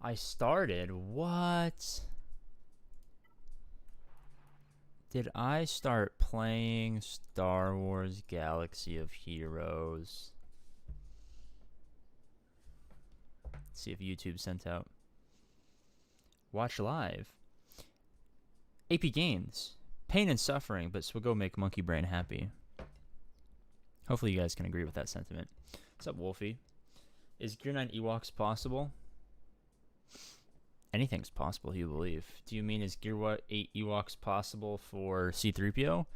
I started? What? Did I start playing Star Wars Galaxy of Heroes? Let's see if YouTube sent out. Watch live. APGAINS. Pain and suffering, but SWGOH make monkey brain happy. Hopefully you guys can agree with that sentiment. What's up, Wolfie? Is Gear 9 Ewoks possible? Anything's possible, you believe. Do you mean is Gear 8 Ewoks possible for C-3PO?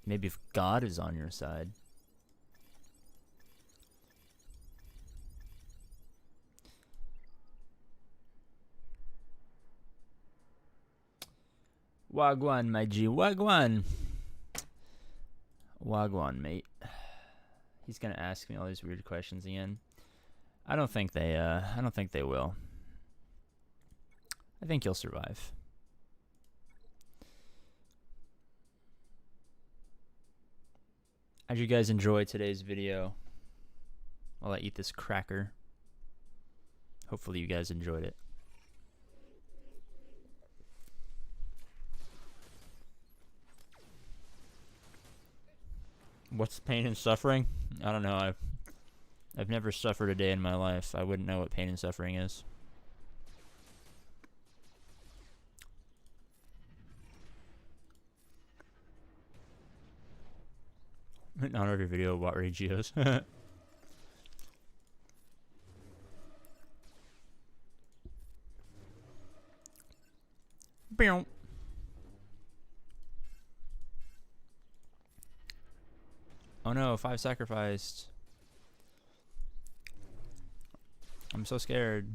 Maybe if God is on your side. Wagwan, my G. Wagwan. Wagwan, mate. He's gonna ask me all these weird questions again. I don't think they will. I think you'll survive. How'd you guys enjoy today's video while I eat this cracker? Hopefully you guys enjoyed it. What's pain and suffering? I don't know. I've never suffered a day in my life. I wouldn't know what pain and suffering is. Not every video about Regios. Boom. Oh no, 5 sacrificed. I'm so scared.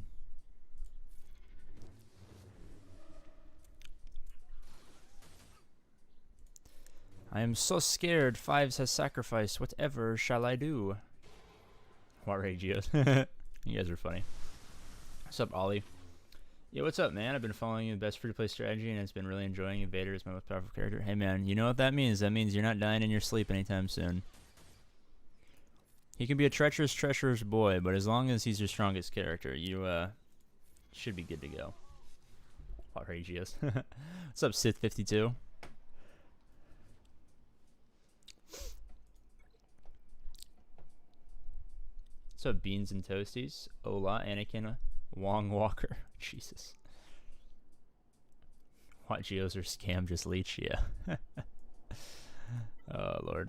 I am so scared. 5s has sacrificed. Whatever shall I do? What Regios? You guys are funny. What's up, Ollie? Yeah, what's up, man? I've been following you, the best free-to-play strategy, and it's been really enjoying it. Vader is my most powerful character. Hey, man, you know what that means? That means you're not dying in your sleep anytime soon. He can be a treacherous boy, but as long as he's your strongest character, you should be good to go. Outrageous. What's up, Sith52? What's up, Beans and Toasties? Hola, Anakin Wong Walker. Jesus. What Geos are scam, just leech, yeah. Oh, Lord.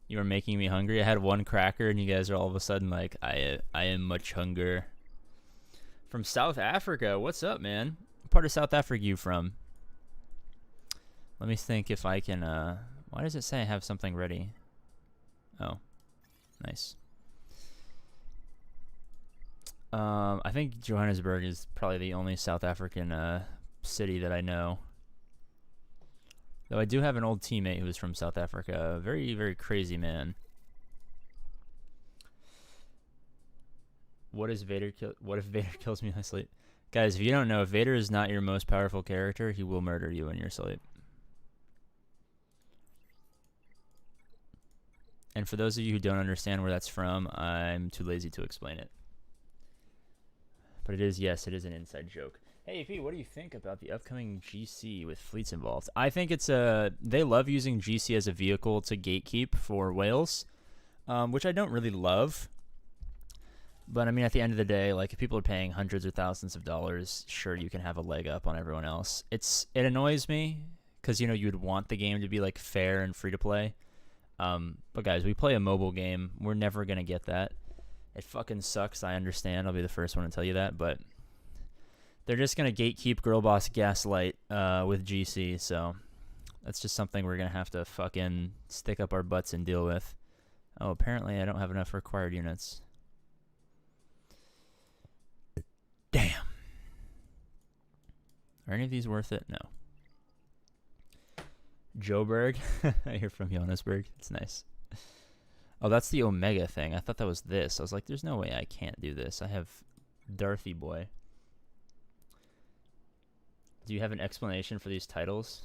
You are making me hungry. I had one cracker, and you guys are all of a sudden like, I am much hunger. From South Africa. What's up, man? What part of South Africa you from? Let me think if I can, why does it say I have something ready? Oh, nice. I think Johannesburg is probably the only South African, city that I know. Though I do have an old teammate who is from South Africa. A very, very crazy man. What if Vader kills me in my sleep? Guys, if you don't know, if Vader is not your most powerful character, he will murder you in your sleep. And for those of you who don't understand where that's from, I'm too lazy to explain it. But it is, yes, it is an inside joke. Hey, P, what do you think about the upcoming GC with fleets involved? I think it's they love using GC as a vehicle to gatekeep for whales, which I don't really love. But I mean, at the end of the day, like if people are paying hundreds or thousands of dollars, sure, you can have a leg up on everyone else. It annoys me because, you know, you'd want the game to be like fair and free to play. But guys, we play a mobile game. We're never going to get that. It fucking sucks. I understand. I'll be the first one to tell you that, but they're just going to gatekeep Girl Boss Gaslight with GC, so that's just something we're going to have to fucking stick up our butts and deal with. Oh, apparently I don't have enough required units. Damn. Are any of these worth it? No. Joburg? I hear from Johannesburg. It's nice. Oh, that's the Omega thing. I thought that was this. I was like, there's no way I can't do this. I have Darthy Boy. Do you have an explanation for these titles?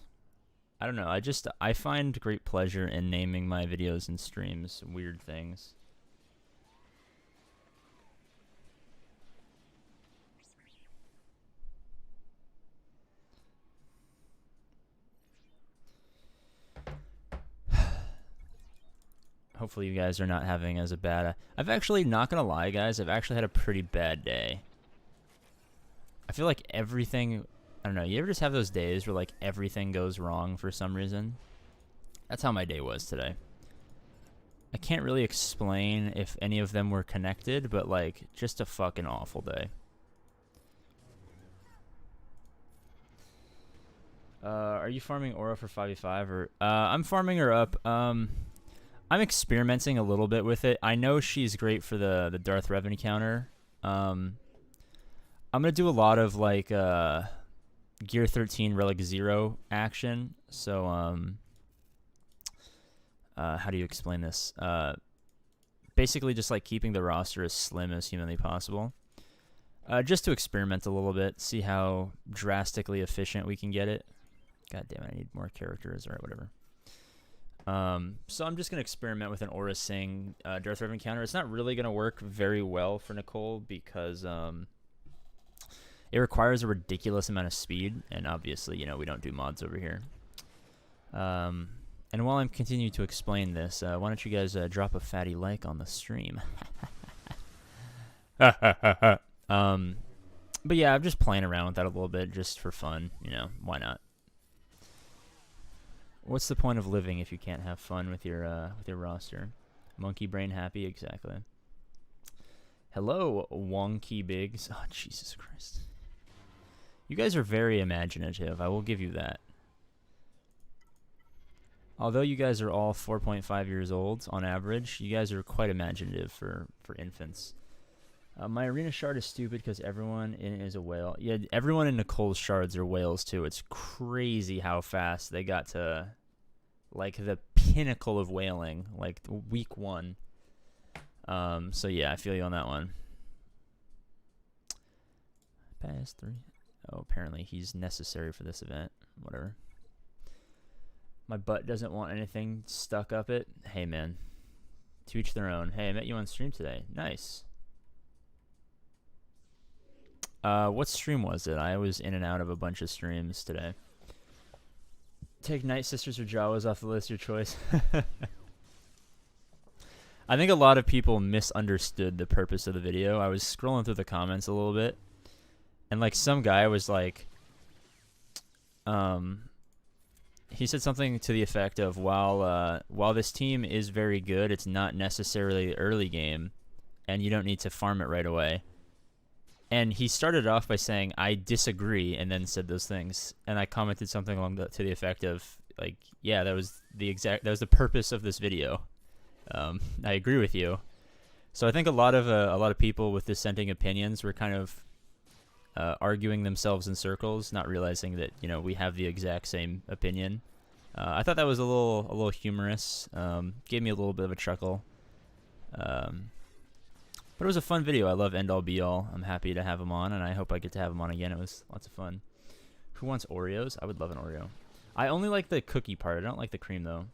I don't know. I find great pleasure in naming my videos and streams weird things. Hopefully you guys are not having as a bad... I've actually, not gonna lie, guys, I've actually had a pretty bad day. I feel like everything... I don't know, you ever just have those days where, like, everything goes wrong for some reason? That's how my day was today. I can't really explain if any of them were connected, but, like, just a fucking awful day. Are you farming Aura for 5v5 or I'm farming her up. I'm experimenting a little bit with it. I know she's great for the Darth Revan counter. I'm gonna do a lot of like Gear 13 Relic 0 action. So how do you explain this? Basically just like keeping the roster as slim as humanly possible. Just to experiment a little bit, see how drastically efficient we can get it. God damn it, I need more characters. Alright, whatever. So I'm just going to experiment with an Aura Sing Darth Revan counter. It's not really going to work very well for Nicole because it requires a ridiculous amount of speed, and obviously, you know, we don't do mods over here. And while I'm continuing to explain this, why don't you guys drop a fatty like on the stream? But yeah, I'm just playing around with that a little bit just for fun, you know, why not? What's the point of living if you can't have fun with your roster? Monkey brain happy, exactly. Hello, Wonky Biggs. Oh, Jesus Christ. You guys are very imaginative, I will give you that. Although you guys are all 4.5 years old on average, you guys are quite imaginative for infants. My arena shard is stupid because everyone in it is a whale. Yeah, everyone in Nicole's shards are whales too. It's crazy how fast they got to, like, the pinnacle of whaling, like week 1. So yeah, I feel you on that one. Pass 3. Oh, apparently he's necessary for this event. Whatever. My butt doesn't want anything stuck up it. Hey, man. To each their own. Hey, I met you on stream today. Nice. What stream was it? I was in and out of a bunch of streams today. Take Night Sisters or Jawas off the list, your choice. I think a lot of people misunderstood the purpose of the video. I was scrolling through the comments a little bit, and like some guy was like, he said something to the effect of, while this team is very good, it's not necessarily early game, and you don't need to farm it right away. And he started off by saying, I disagree, and then said those things. And I commented something along to the effect of, like, yeah, that was the purpose of this video. I agree with you. So I think a lot of people with dissenting opinions were kind of arguing themselves in circles, not realizing that, you know, we have the exact same opinion. I thought that was a little humorous. Gave me a little bit of a chuckle. But it was a fun video. I love End All Be All. I'm happy to have him on, and I hope I get to have him on again. It was lots of fun. Who wants Oreos? I would love an Oreo. I only like the cookie part. I don't like the cream, though.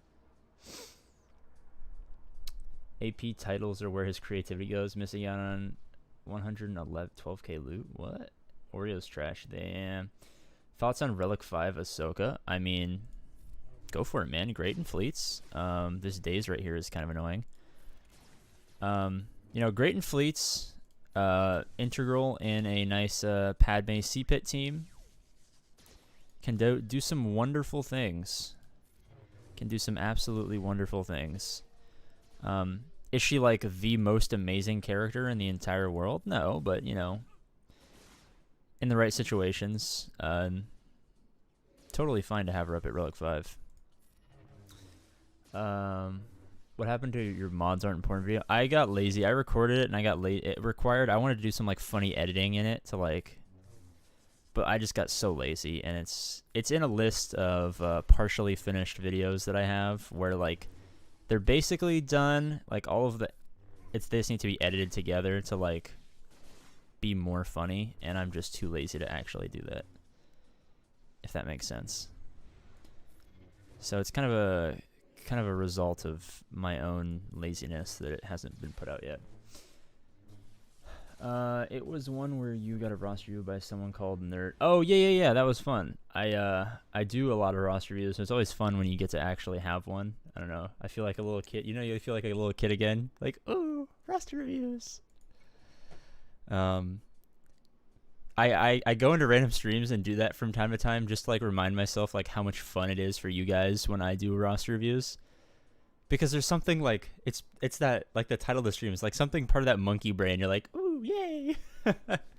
AP titles are where his creativity goes. Missing out on 12k loot. What? Oreos trash. Damn. Thoughts on Relic 5 Ahsoka? I mean, go for it, man. Great in fleets. This daze right here is kind of annoying. You know, great in fleets, integral in a nice Padme C-Pit team. Can do some wonderful things. Can do some absolutely wonderful things. Is she like the most amazing character in the entire world? No, but you know, in the right situations, totally fine to have her up at Relic 5. What happened to your mods aren't important video? I got lazy. I recorded it and I got late. It required, I wanted to do some like funny editing in it to like, but I just got so lazy, and it's in a list of partially finished videos that I have where like they're basically done. Like all of they just need to be edited together to like be more funny, and I'm just too lazy to actually do that, if that makes sense. So it's kind of a result of my own laziness that it hasn't been put out yet. It was one where you got a roster review by someone called Nerd. Oh, yeah, that was fun. I do a lot of roster reviews, so it's always fun when you get to actually have one. I don't know. I feel like a little kid. You know, you feel like a little kid again. Like, ooh, roster reviews. I go into random streams and do that from time to time just to like remind myself like how much fun it is for you guys when I do roster reviews. Because there's something like it's that like the title of the stream is like something part of that monkey brain. You're like, ooh, yay!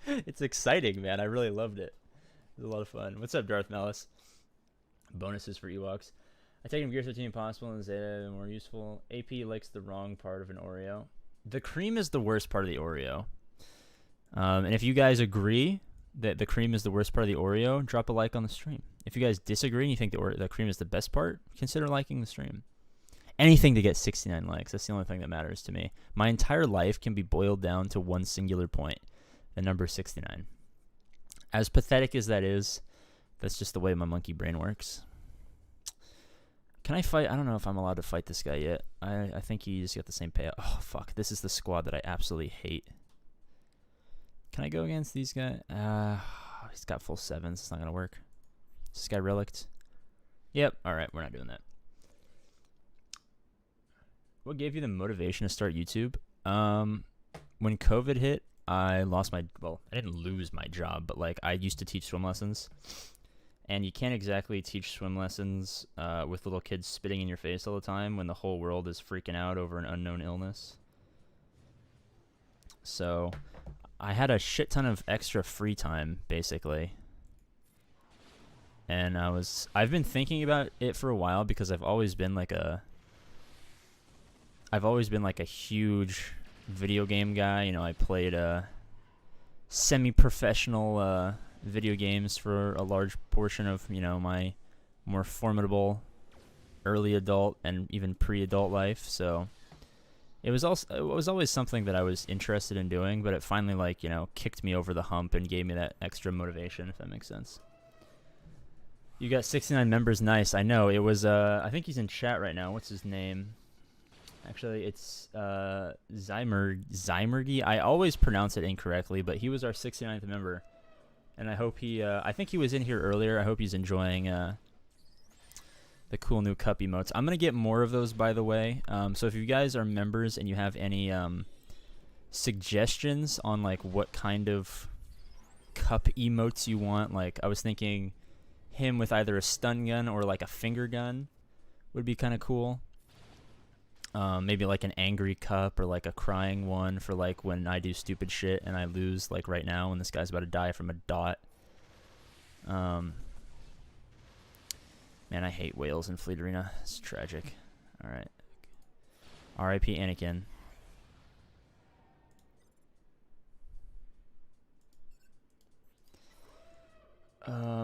It's exciting, man. I really loved it. It was a lot of fun. What's up, Darth Malice? Bonuses for Ewoks. I take him Gear 15 Impossible and Zeta more useful. AP likes the wrong part of an Oreo. The cream is the worst part of the Oreo. And if you guys agree that the cream is the worst part of the Oreo, drop a like on the stream. If you guys disagree and you think the cream is the best part, consider liking the stream. Anything to get 69 likes. That's the only thing that matters to me. My entire life can be boiled down to one singular point, the number 69. As pathetic as that is, that's just the way my monkey brain works. Can I fight? I don't know if I'm allowed to fight this guy yet. I think he just got the same payout. Oh, fuck. This is the squad that I absolutely hate. Can I go against these guys? He's got full 7s. It's not going to work. Is this guy relicked? Yep. All right. We're not doing that. What gave you the motivation to start YouTube? When COVID hit, I lost my... Well, I didn't lose my job, but like I used to teach swim lessons. And you can't exactly teach swim lessons with little kids spitting in your face all the time when the whole world is freaking out over an unknown illness. So I had a shit ton of extra free time, basically. And I've been thinking about it for a while because I've always been like a huge video game guy. You know, I played semi-professional video games for a large portion of, you know, my more formidable early adult and even pre-adult life. So it was always something that I was interested in doing, but it finally, like, you know, kicked me over the hump and gave me that extra motivation, if that makes sense. You got 69 members. Nice. I know. It was I think he's in chat right now. What's his name? Actually, it's Zymergy. I always pronounce it incorrectly, but he was our 69th member. And I hope he, I think he was in here earlier. I hope he's enjoying the cool new cup emotes. I'm going to get more of those, by the way. So if you guys are members and you have any suggestions on like what kind of cup emotes you want, like I was thinking him with either a stun gun or like a finger gun would be kind of cool. Maybe like an angry cup or like a crying one for like when I do stupid shit and I lose, like right now when this guy's about to die from a dot. Man, I hate whales in Fleet Arena. It's tragic. Alright. R.I.P. Anakin.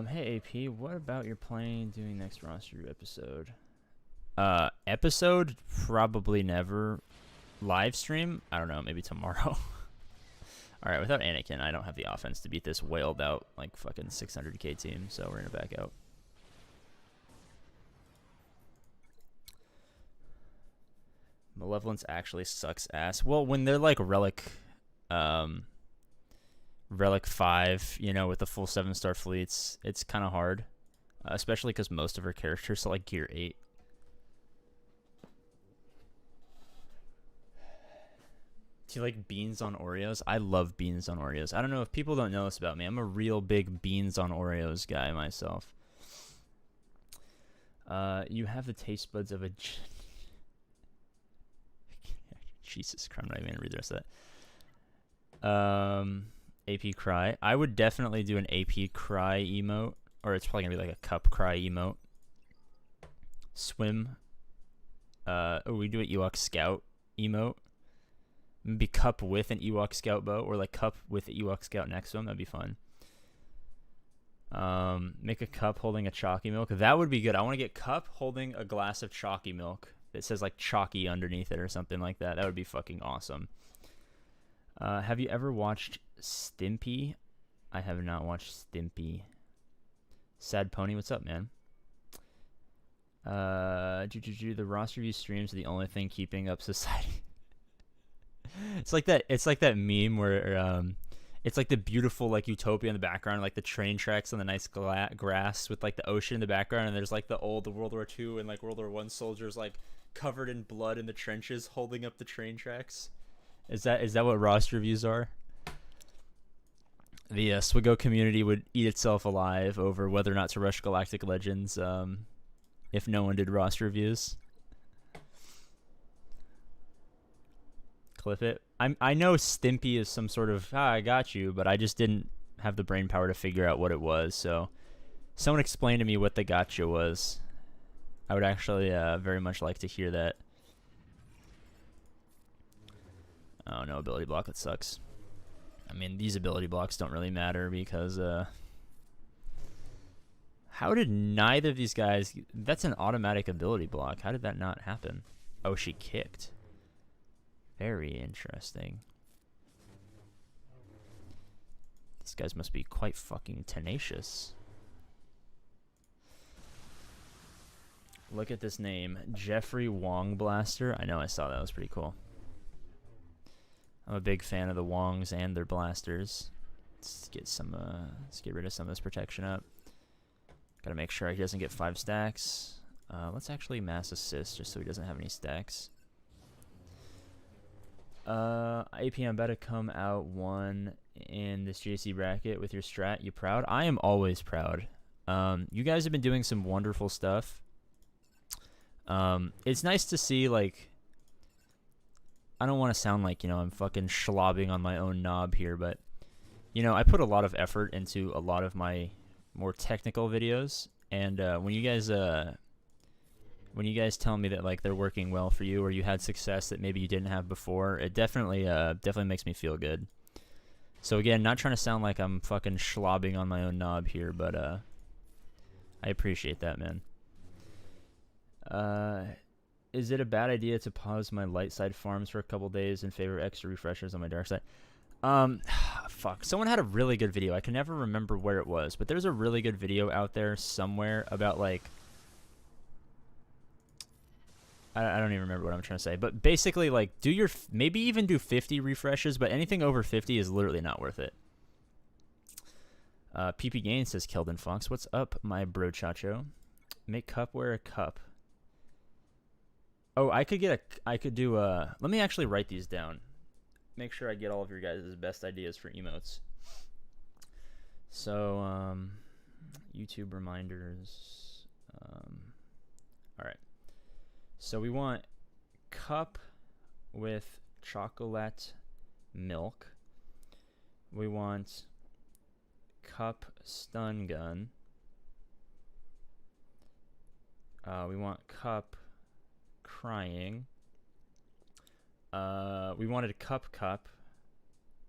Hey AP, what about your planning doing next roster episode? Episode? Probably never. Live stream? I don't know, maybe tomorrow. Alright, without Anakin, I don't have the offense to beat this whaled out, like, fucking 600k team, so we're gonna back out. Malevolence actually sucks ass. Well, when they're like Relic 5, you know, with the full 7-star fleets, it's kind of hard. Especially because most of her characters are like Gear 8. Do you like beans on Oreos? I love beans on Oreos. I don't know if people don't know this about me. I'm a real big beans on Oreos guy myself. You have the taste buds of a... Jesus Christ, I'm not even going to read the rest of that. AP Cry. I would definitely do an AP Cry emote. Or it's probably going to be like a Cup Cry emote. Swim. We do an Ewok Scout emote. Maybe Cup with an Ewok Scout bow, or like Cup with the Ewok Scout next to him. That'd be fun. Make a cup holding a chalky milk. That would be good. I want to get Cup holding a glass of chalky milk that says like chalky underneath it or something like that. That would be fucking awesome. Have you ever watched Stimpy? I have not watched Stimpy. Sad Pony, what's up, man? The roster view streams are the only thing keeping up society. It's like that meme where it's like the beautiful like utopia in the background, like the train tracks on the nice grass with like the ocean in the background, and there's like the old World War II and like World War I soldiers like covered in blood in the trenches, holding up the train tracks. Is that what roster reviews are? The SWGOH community would eat itself alive over whether or not to rush Galactic Legends if no one did roster reviews. Clip it. I know Stimpy is some sort of, I got you, but I just didn't have the brain power to figure out what it was, so someone explain to me what the gotcha was. I would actually very much like to hear that. Oh, no ability block, that sucks. I mean, these ability blocks don't really matter because, how did neither of these guys... That's an automatic ability block. How did that not happen? Oh, she kicked. Very interesting. These guys must be quite fucking tenacious. Look at this name. Jeffrey Wong Blaster. I know, I saw that. That was pretty cool. I'm a big fan of the Wongs and their blasters. Let's get some. Let's get rid of some of this protection up. Gotta make sure he doesn't get 5 stacks. Let's actually mass assist just so he doesn't have any stacks. AP, I'm about to come out 1 in this JC bracket with your strat. You proud? I am always proud. You guys have been doing some wonderful stuff. It's nice to see, like, I don't want to sound like, you know, I'm fucking schlobbing on my own knob here, but, you know, I put a lot of effort into a lot of my more technical videos, and when you guys tell me that, like, they're working well for you, or you had success that maybe you didn't have before, it definitely makes me feel good. So again, not trying to sound like I'm fucking schlobbing on my own knob here, but I appreciate that, man. Is it a bad idea to pause my light side farms for a couple days in favor of extra refreshers on my dark side? Fuck. Someone had a really good video. I can never remember where it was, but there's a really good video out there somewhere about, like, I don't even remember what I'm trying to say, but basically, like, do your, maybe even do 50 refreshes, but anything over 50 is literally not worth it. APGAINS says Keldon Fox. What's up, my bro chacho? Make cup wear a cup. Oh, I could do let me actually write these down. Make sure I get all of your guys' best ideas for emotes. So, YouTube reminders. Alright. So we want cup with chocolate milk. We want cup stun gun. We want cup crying. We wanted a cup,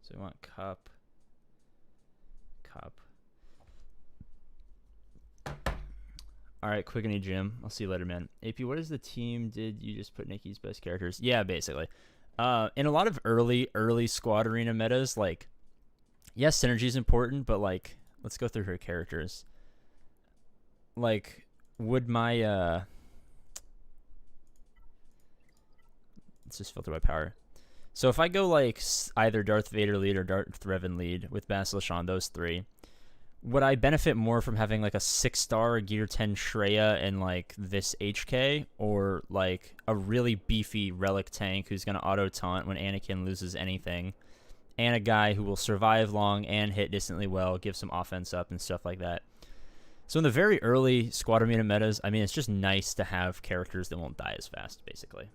so we want cup. Alright, Quickany Jim. I'll see you later, man. AP, what is the team? Did you just put Nikki's best characters? Yeah, basically. In a lot of early squad arena metas, like, yes, synergy is important, but, like, let's go through her characters. Like, would my, let's just filter by power. So if I go, like, either Darth Vader lead or Darth Revan lead with Basilisk on those 3, would I benefit more from having, like, a 6-star Gear 10 Shreya and, like, this HK, or, like, a really beefy Relic tank who's going to auto-taunt when Anakin loses anything, and a guy who will survive long and hit distantly well, give some offense up and stuff like that? So in the very early squad arena metas, I mean, it's just nice to have characters that won't die as fast, basically.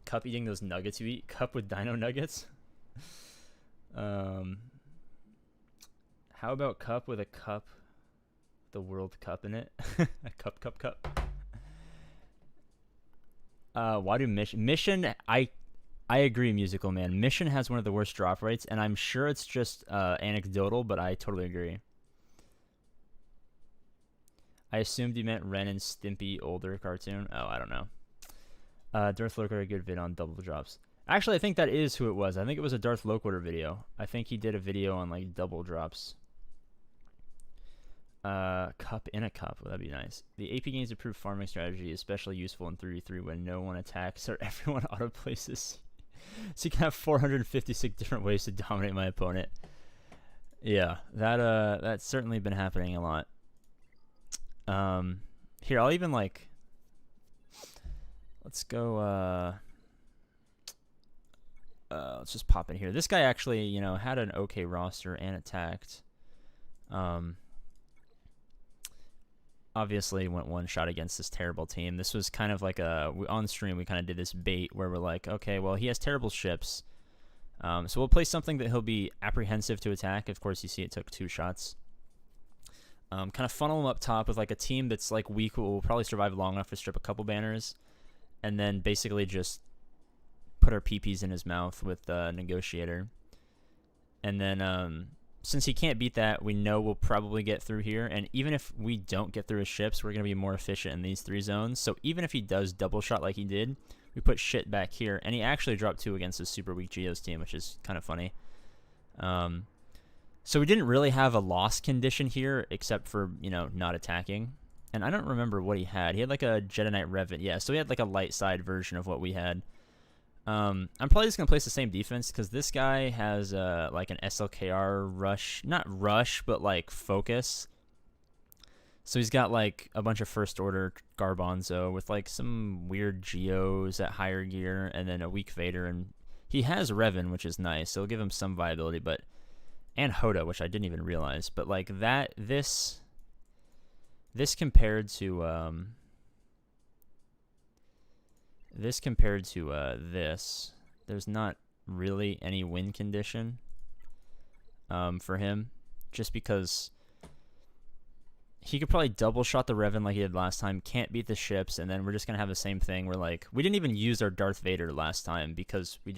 Cup eating those nuggets you eat? Cup with dino nuggets? How about cup with a cup, the World Cup in it? A cup. Why do mission? I agree, Musical Man. Mission has one of the worst drop rates, and I'm sure it's just anecdotal, but I totally agree. I assumed you meant Ren and Stimpy older cartoon. Oh, I don't know. Darth Loker, a good vid on double drops. Actually, I think that is who it was. I think it was a Darth Loker video. I think he did a video on, like, double drops. Cup in a cup. Well, that'd be nice. The APGAINS approved farming strategy is especially useful in 3v3 when no one attacks or everyone auto-places. So you can have 456 different ways to dominate my opponent. Yeah, that's certainly been happening a lot. Here, I'll even, like... Let's go, let's just pop in here. This guy actually, you know, had an okay roster and attacked. Obviously went one shot against this terrible team. This was kind of like on stream, we kind of did this bait where we're like, okay, well, he has terrible ships. So we'll play something that he'll be apprehensive to attack. Of course, you see it took 2 shots. Kind of funnel him up top with like a team that's like weak, who will probably survive long enough to strip a couple banners. And then basically just put our PPs in his mouth with Negotiator. And then since he can't beat that, we know we'll probably get through here. And even if we don't get through his ships, we're going to be more efficient in these 3 zones. So even if he does double shot like he did, we put shit back here. And he actually dropped 2 against his super weak Geos team, which is kind of funny. So we didn't really have a loss condition here, except for, you know, not attacking. And I don't remember what he had. He had like a Jedi Knight Revenant. Yeah, so he had like a light side version of what we had. I'm probably just going to place the same defense because this guy has like an SLKR rush. Not rush, but like focus. So he's got like a bunch of first order Garbanzo with like some weird Geos at higher gear and then a weak Vader. And he has Revan, which is nice. So it'll give him some viability, but... And Hoda, which I didn't even realize. But like that, this compared to... This compared to this, there's not really any win condition for him, just because he could probably double shot the Revan like he did last time, can't beat the ships, and then we're just gonna have the same thing where like we didn't even use our Darth Vader last time because we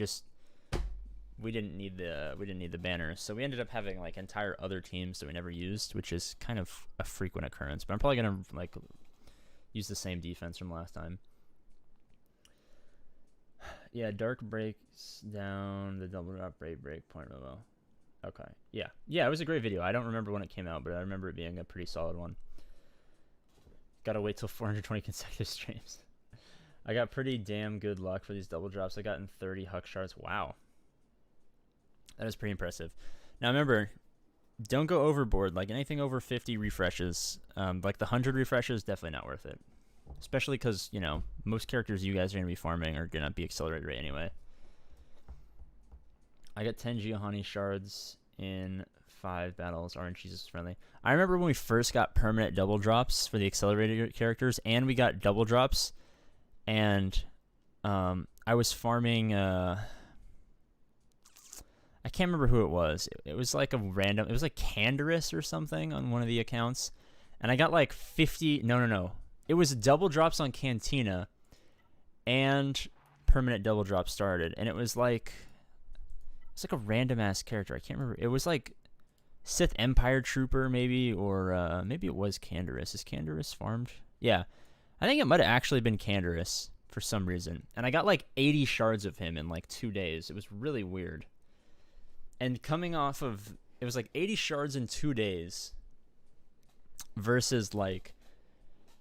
didn't need the banner, so we ended up having like entire other teams that we never used, which is kind of a frequent occurrence. But I'm probably gonna like use the same defense from last time. Yeah, Dark breaks down the double drop break point level. Okay. Yeah, it was a great video. I don't remember when it came out, but I remember it being a pretty solid one. Gotta wait till 420 consecutive streams. I got pretty damn good luck for these double drops. I got in 30 Huck shards. Wow. That is pretty impressive. Now remember, don't go overboard. Like anything over 50 refreshes, like the 100 refreshes, definitely not worth it. Especially because, you know, most characters you guys are going to be farming are going to be accelerated rate anyway. I got 10 Giovanni shards in 5 battles. Orange Jesus friendly. I remember when we first got permanent double drops for the accelerated characters, and we got double drops, and I was farming... I can't remember who it was. It was like a random... It was like Canderous or something on one of the accounts. And I got like 50... No. It was double drops on Cantina and permanent double drop started. And it was like... It's like a random-ass character. I can't remember. It was like Sith Empire Trooper maybe, or maybe it was Canderous. Is Canderous farmed? Yeah. I think it might have actually been Canderous for some reason. And I got like 80 shards of him in like 2 days. It was really weird. And coming off of... It was like 80 shards in 2 days versus like...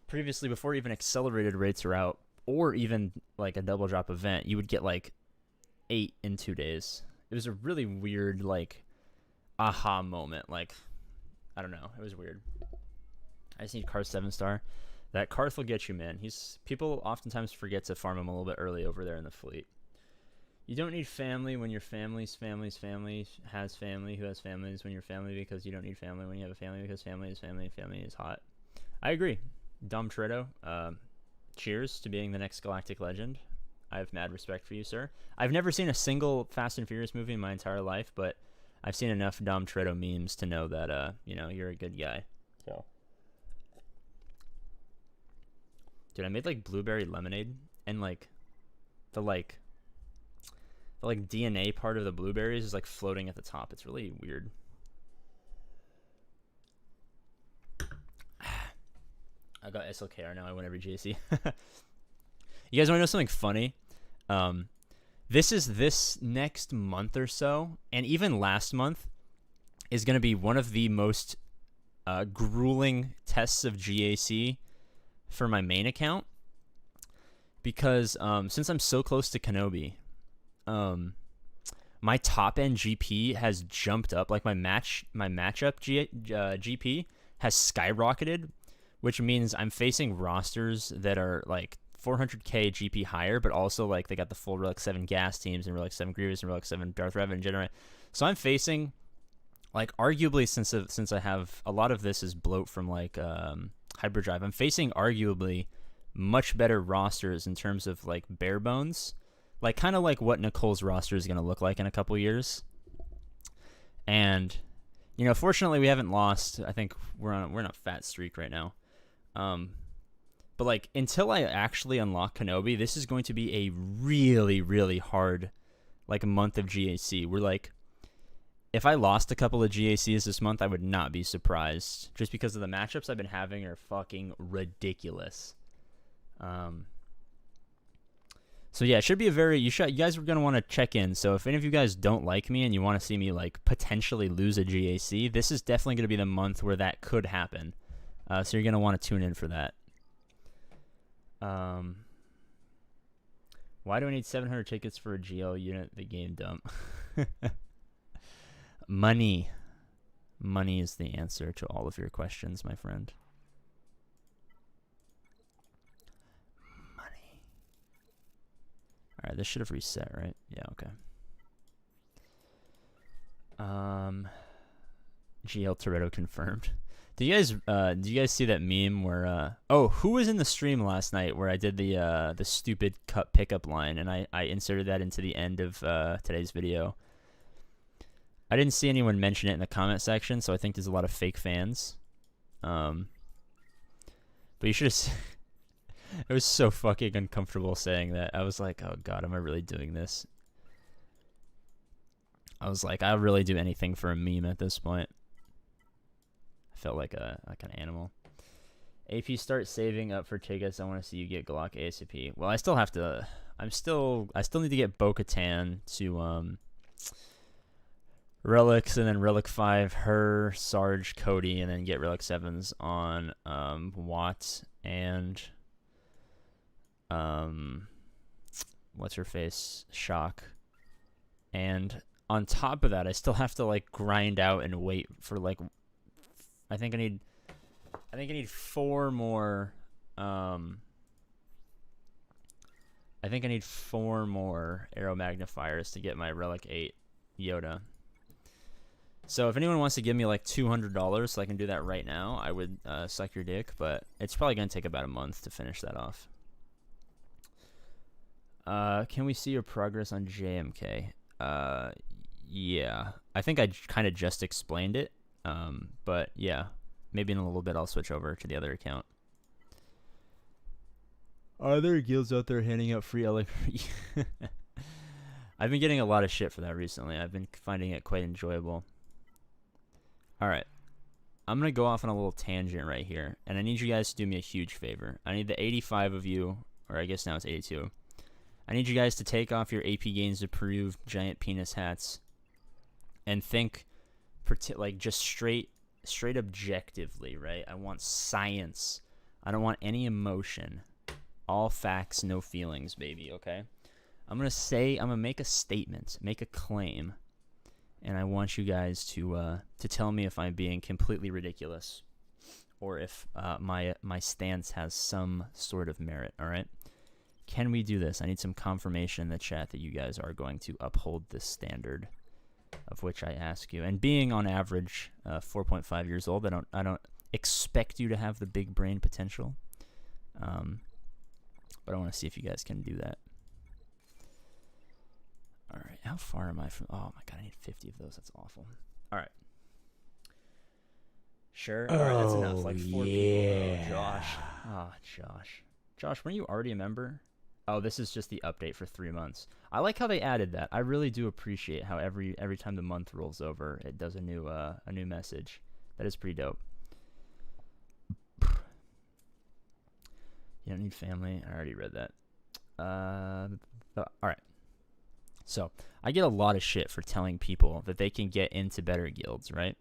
Previously, before even accelerated rates are out, or even like a double drop event, you would get like 8 in 2 days. It was a really weird, like, aha moment. Like, I don't know. It was weird. I just need Karth 7-star. That Karth will get you, man. People oftentimes forget to farm him a little bit early over there in the fleet. You don't need family when your family's family has family who has families when you're family, because you don't need family when you have a family because family is family. Family is hot. I agree. Dom Toretto, cheers to being the next galactic legend. I have mad respect for you, sir. I've never seen a single Fast and Furious movie in my entire life, but I've seen enough Dom Toretto memes to know that, you know, you're a good guy. So, dude, I made like blueberry lemonade, and like the DNA part of the blueberries is like floating at the top. It's really weird. I got SLKR now. I win every JC. You guys want to know something funny? This next month or so, and even last month, is going to be one of the most grueling tests of GAC for my main account, because since I'm so close to Kenobi, my top end GP has jumped up. Like my matchup GP has skyrocketed, which means I'm facing rosters that are like 400k GP higher, but also like they got the full Relic 7 gas teams and Relic 7 Grievous and Relic 7 Darth Revan and Jedi. So I'm facing, like, arguably, since I have a lot of this is bloat from like Hyperdrive, I'm facing arguably much better rosters in terms of like bare bones, like kind of like what Nicole's roster is going to look like in a couple years. And you know, fortunately we haven't lost. I think we're on a fat streak right now. But like until I actually unlock Kenobi, this is going to be a really, really hard like a month of GAC. We're like, if I lost a couple of GACs this month, I would not be surprised, just because of the matchups I've been having are fucking ridiculous. So yeah, it should be a very, you guys are going to want to check in. So if any of you guys don't like me and you want to see me like potentially lose a GAC, this is definitely going to be the month where that could happen. So you're going to want to tune in for that. Why do I need 700 tickets for a GL unit? The game dump. Money. Money is the answer to all of your questions, my friend. Money. All right, this should have reset, right? Yeah, okay. GL Toretto confirmed. Do you guys see that meme where oh, who was in the stream last night where I did the stupid cut pickup line and I inserted that into the end of today's video? I didn't see anyone mention it in the comment section, so I think there's a lot of fake fans. But you should have it was so fucking uncomfortable saying that. I was like, oh god, am I really doing this? I was like, I'll really do anything for a meme at this point. I felt like an animal. AP, start saving up for tickets. I want to see you get Glock ASAP. Well, I still have to. I still need to get Bo-Katan to Relics, and then Relic 5, her, Sarge, Cody, and then get Relic 7s on Watt and what's her face? Shock. And on top of that, I still have to like grind out and wait for like I think I need 4 more I think I need 4 more arrow magnifiers to get my Relic 8 Yoda. So if anyone wants to give me like $200 so I can do that right now, I would suck your dick, but it's probably going to take about a month to finish that off. Can we see your progress on JMK? Yeah. I think I kind of just explained it. But yeah, maybe in a little bit I'll switch over to the other account. Are there guilds out there handing out free I've been getting a lot of shit for that recently. I've been finding it quite enjoyable. Alright. I'm going to go off on a little tangent right here, and I need you guys to do me a huge favor. I need the 85 of you, or I guess now it's 82. I need you guys to take off your APGAINS approved giant penis hats and think like just straight objectively, right? I want science. I don't want any emotion. All facts, no feelings, baby, okay? I'm going to make a statement, make a claim, and I want you guys to tell me if I'm being completely ridiculous or if my stance has some sort of merit, all right? Can we do this? I need some confirmation in the chat that you guys are going to uphold this standard of which I ask you. And being on average 4.5 years old, I don't expect you to have the big brain potential. But I want to see if you guys can do that. All right, how far am I from? Oh my god, I need 50 of those. That's awful. All right. Sure. All right, that's enough. Like 4 people. Oh, Josh. Oh, Josh. Josh, weren't you already a member? Oh, this is just the update for 3 months. I like how they added that. I really do appreciate how every time the month rolls over, it does a new message. That is pretty dope. You don't need family. I already read that. All right. So I get a lot of shit for telling people that they can get into better guilds, right?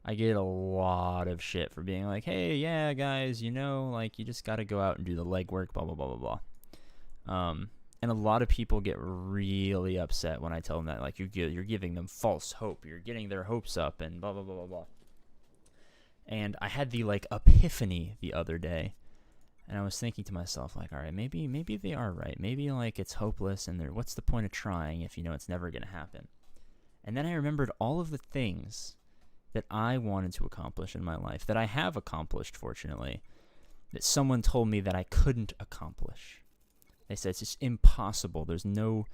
I get a lot of shit for being like, hey, yeah, guys, you know, like, you just got to go out and do the legwork, blah, blah, blah, blah, blah. And a lot of people get really upset when I tell them that, like, you're giving them false hope. You're getting their hopes up and blah, blah, blah, blah, blah. And I had the, like, epiphany the other day. And I was thinking to myself, like, all right, maybe they are right. Maybe, like, it's hopeless, and what's the point of trying if you know it's never going to happen? And then I remembered all of the things that I wanted to accomplish in my life, that I have accomplished, fortunately, that someone told me that I couldn't accomplish. They said, it's just impossible. There's no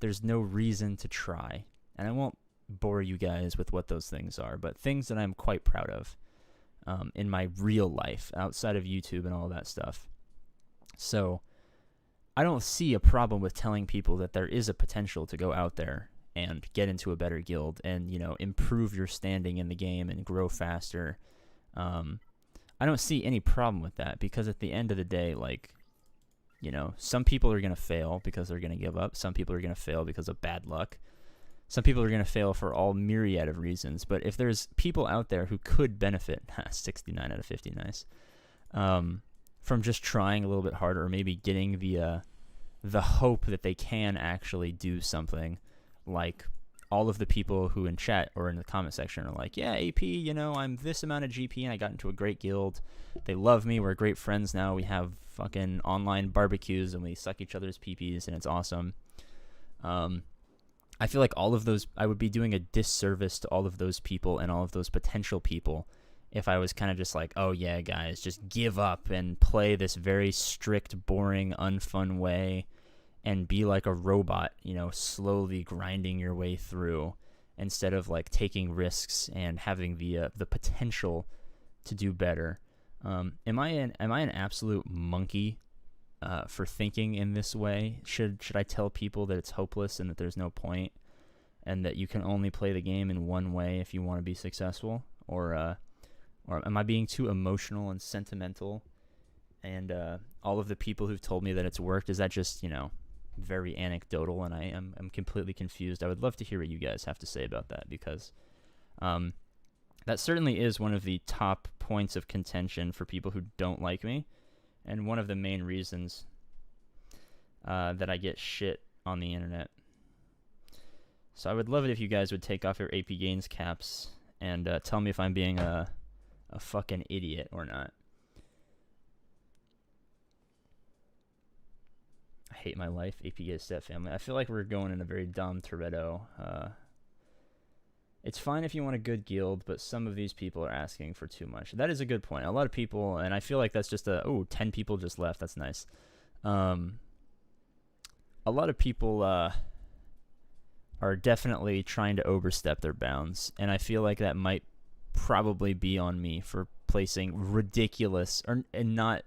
reason to try. And I won't bore you guys with what those things are, but things that I'm quite proud of. In my real life, outside of YouTube and all that stuff. So I don't see a problem with telling people that there is a potential to go out there and get into a better guild and, you know, improve your standing in the game and grow faster. I don't see any problem with that, because at the end of the day, like, you know, some people are going to fail because they're going to give up. Some people are going to fail because of bad luck. Some people are going to fail for all myriad of reasons, but if there's people out there who could benefit, 69 out of 50, nice, from just trying a little bit harder, or maybe getting the hope that they can actually do something, like all of the people who in chat or in the comment section are like, yeah, AP, you know, I'm this amount of GP and I got into a great guild. They love me. We're great friends now. We have fucking online barbecues and we suck each other's peepees and it's awesome. I feel like all of those, I would be doing a disservice to all of those people and all of those potential people if I was kind of just like, oh yeah, guys, just give up and play this very strict, boring, unfun way and be like a robot, you know, slowly grinding your way through, instead of like taking risks and having the potential to do better. Am I an absolute monkey for thinking in this way? Should I tell people that it's hopeless and that there's no point and that you can only play the game in one way if you want to be successful? Or am I being too emotional and sentimental? And all of the people who've told me that it's worked, is that just, you know, very anecdotal and I'm completely confused? I would love to hear what you guys have to say about that, because that certainly is one of the top points of contention for people who don't like me. And one of the main reasons that I get shit on the internet. So I would love it if you guys would take off your APGAINS caps and tell me if I'm being a fucking idiot or not. I hate my life, APGAINS stat family. I feel like we're going in a very Dom Toretto. It's fine if you want a good guild, but some of these people are asking for too much. That is a good point. A lot of people, and I feel like that's just 10 people just left. That's nice. A lot of people are definitely trying to overstep their bounds, and I feel like that might probably be on me for placing ridiculous and not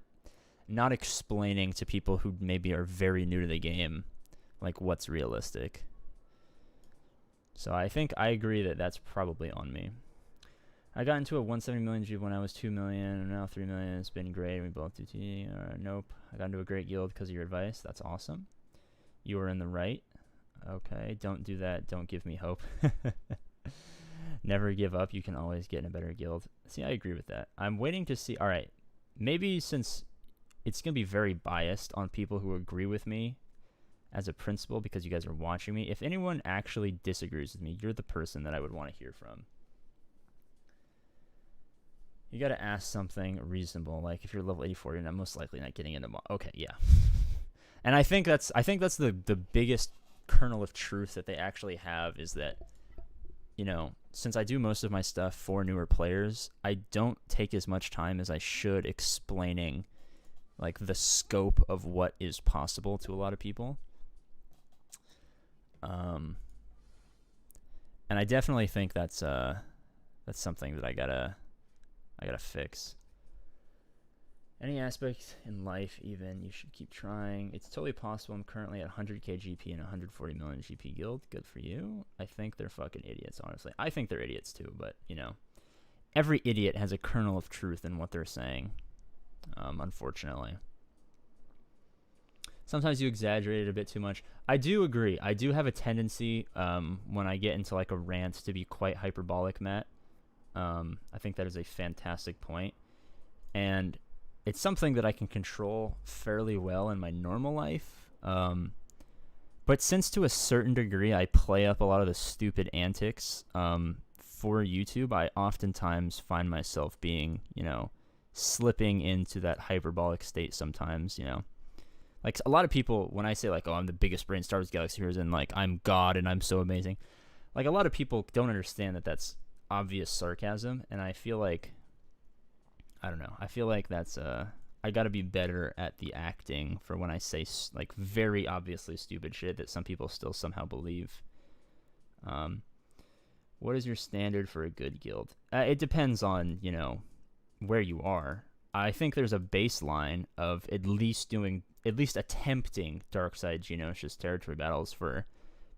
explaining to people who maybe are very new to the game, like, what's realistic. So I think I agree that that's probably on me. I got into a 170 million G when I was 2 million, and now 3 million. It's been great. We both do T. Nope. I got into a great guild because of your advice. That's awesome. You were in the right. Okay. Don't do that. Don't give me hope. Never give up. You can always get in a better guild. See, I agree with that. I'm waiting to see. All right. Maybe since it's going to be very biased on people who agree with me as a principal, because you guys are watching me, if anyone actually disagrees with me, you're the person that I would want to hear from. You got to ask something reasonable, like if you're level 84, you're not most likely not getting into okay, yeah. And I think that's the biggest kernel of truth that they actually have, is that, you know, since I do most of my stuff for newer players, I don't take as much time as I should explaining like the scope of what is possible to a lot of people. And I definitely think that's something that I gotta fix. Any aspect in life, even, you should keep trying. It's totally possible. I'm currently at 100k GP and 140 million GP guild. Good for you. I think they're fucking idiots, honestly. I think they're idiots too, but, you know, every idiot has a kernel of truth in what they're saying, unfortunately. Sometimes you exaggerate it a bit too much. I do agree. I do have a tendency, when I get into like a rant, to be quite hyperbolic, Matt. I think that is a fantastic point. And it's something that I can control fairly well in my normal life. But since to a certain degree I play up a lot of the stupid antics for YouTube, I oftentimes find myself being, you know, slipping into that hyperbolic state sometimes, you know. Like, a lot of people, when I say, like, oh, I'm the biggest brain Star Wars Galaxy Heroes, and, like, I'm God and I'm so amazing, like, a lot of people don't understand that that's obvious sarcasm, and I feel like, I don't know, I feel like that's, I gotta be better at the acting for when I say, like, very obviously stupid shit that some people still somehow believe. What is your standard for a good guild? It depends on, you know, where you are. I think there's a baseline of at least attempting Darkside Geonosis territory battles for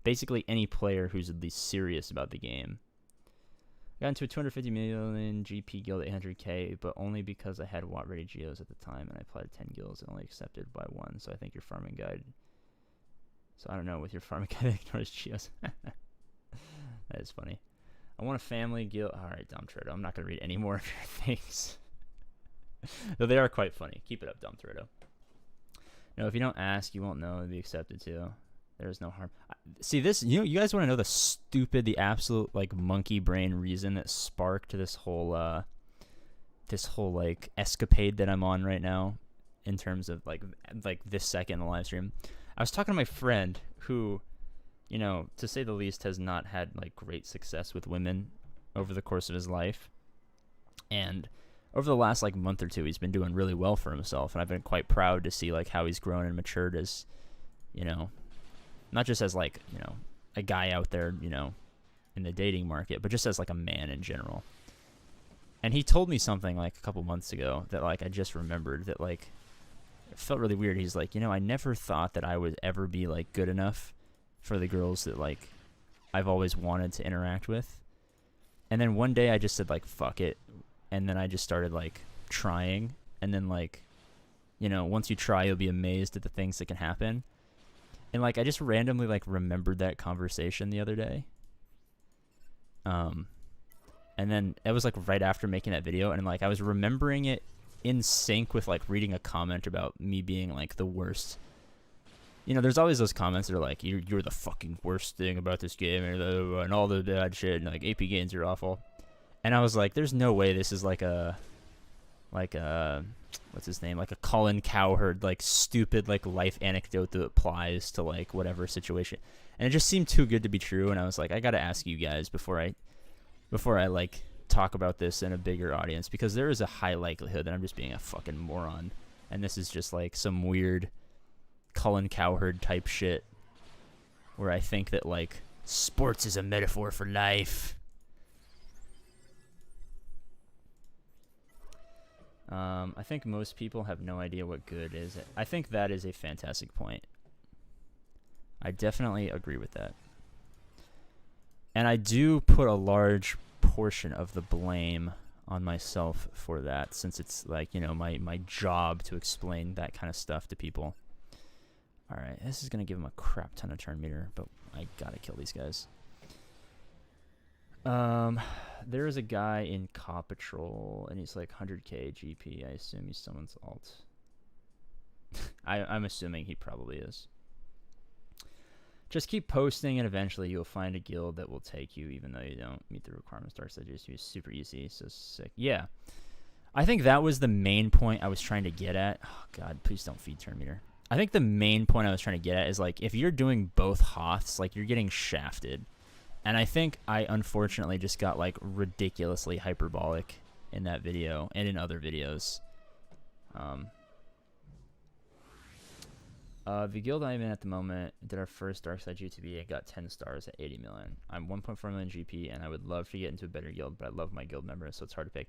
basically any player who's at least serious about the game. I got into a 250 million GP guild at 800k, but only because I had Watt ready geos at the time, and I applied 10 guilds and only accepted by one. So I think your farming guide. So I don't know, with your farming guide ignores geos. That is funny. I want a family guild. All right, Dom Toretto. I'm not gonna read any more of your things. Though they are quite funny. Keep it up, Dom Toretto. No, if you don't ask, you won't know. It'll be accepted too. There's no harm. See this? You guys want to know the absolute like monkey brain reason that sparked this whole like escapade that I'm on right now, in terms of like this second in the live stream. I was talking to my friend who, you know, to say the least, has not had like great success with women over the course of his life, and over the last like month or two, he's been doing really well for himself, and I've been quite proud to see like how he's grown and matured as, you know, not just as like, you know, a guy out there, you know, in the dating market, but just as like a man in general. And he told me something like a couple months ago that like I just remembered that like it felt really weird. He's like, you know, I never thought that I would ever be like good enough for the girls that like I've always wanted to interact with. And then one day I just said like fuck it, and then I just started like trying, and then like, you know, once you try you'll be amazed at the things that can happen. And like I just randomly like remembered that conversation the other day. And then it was like right after making that video, and like I was remembering it in sync with like reading a comment about me being like the worst. You know, there's always those comments that are like, you're the fucking worst thing about this game, and all the bad shit, and like APGAINS are awful. And I was like, there's no way this is like a what's his name, like a Colin Cowherd like stupid like life anecdote that applies to like whatever situation. And it just seemed too good to be true, and I was like, I gotta ask you guys before I like talk about this in a bigger audience, because there is a high likelihood that I'm just being a fucking moron, and this is just like some weird Colin Cowherd type shit where I think that like sports is a metaphor for life. I think most people have no idea what good is. I think that is a fantastic point. I definitely agree with that. And I do put a large portion of the blame on myself for that, since it's like, you know, my job to explain that kind of stuff to people. Alright, this is going to give him a crap ton of turn meter, but I gotta kill these guys. There is a guy in Caw Patrol, and he's like 100k GP. I assume he's someone's alt. I'm assuming he probably is. Just keep posting, and eventually you'll find a guild that will take you, even though you don't meet the requirements. Darkside used to be super easy, so sick. Yeah, I think that was the main point I was trying to get at. Oh god, please don't feed turn meter. I think the main point I was trying to get at is like, if you're doing both Hoths, like you're getting shafted. And I think I unfortunately just got like ridiculously hyperbolic in that video and in other videos. The guild I'm in at the moment did our first Darkside GTB and got 10 stars at 80 million. I'm 1.4 million GP, and I would love to get into a better guild, but I love my guild members, so it's hard to pick.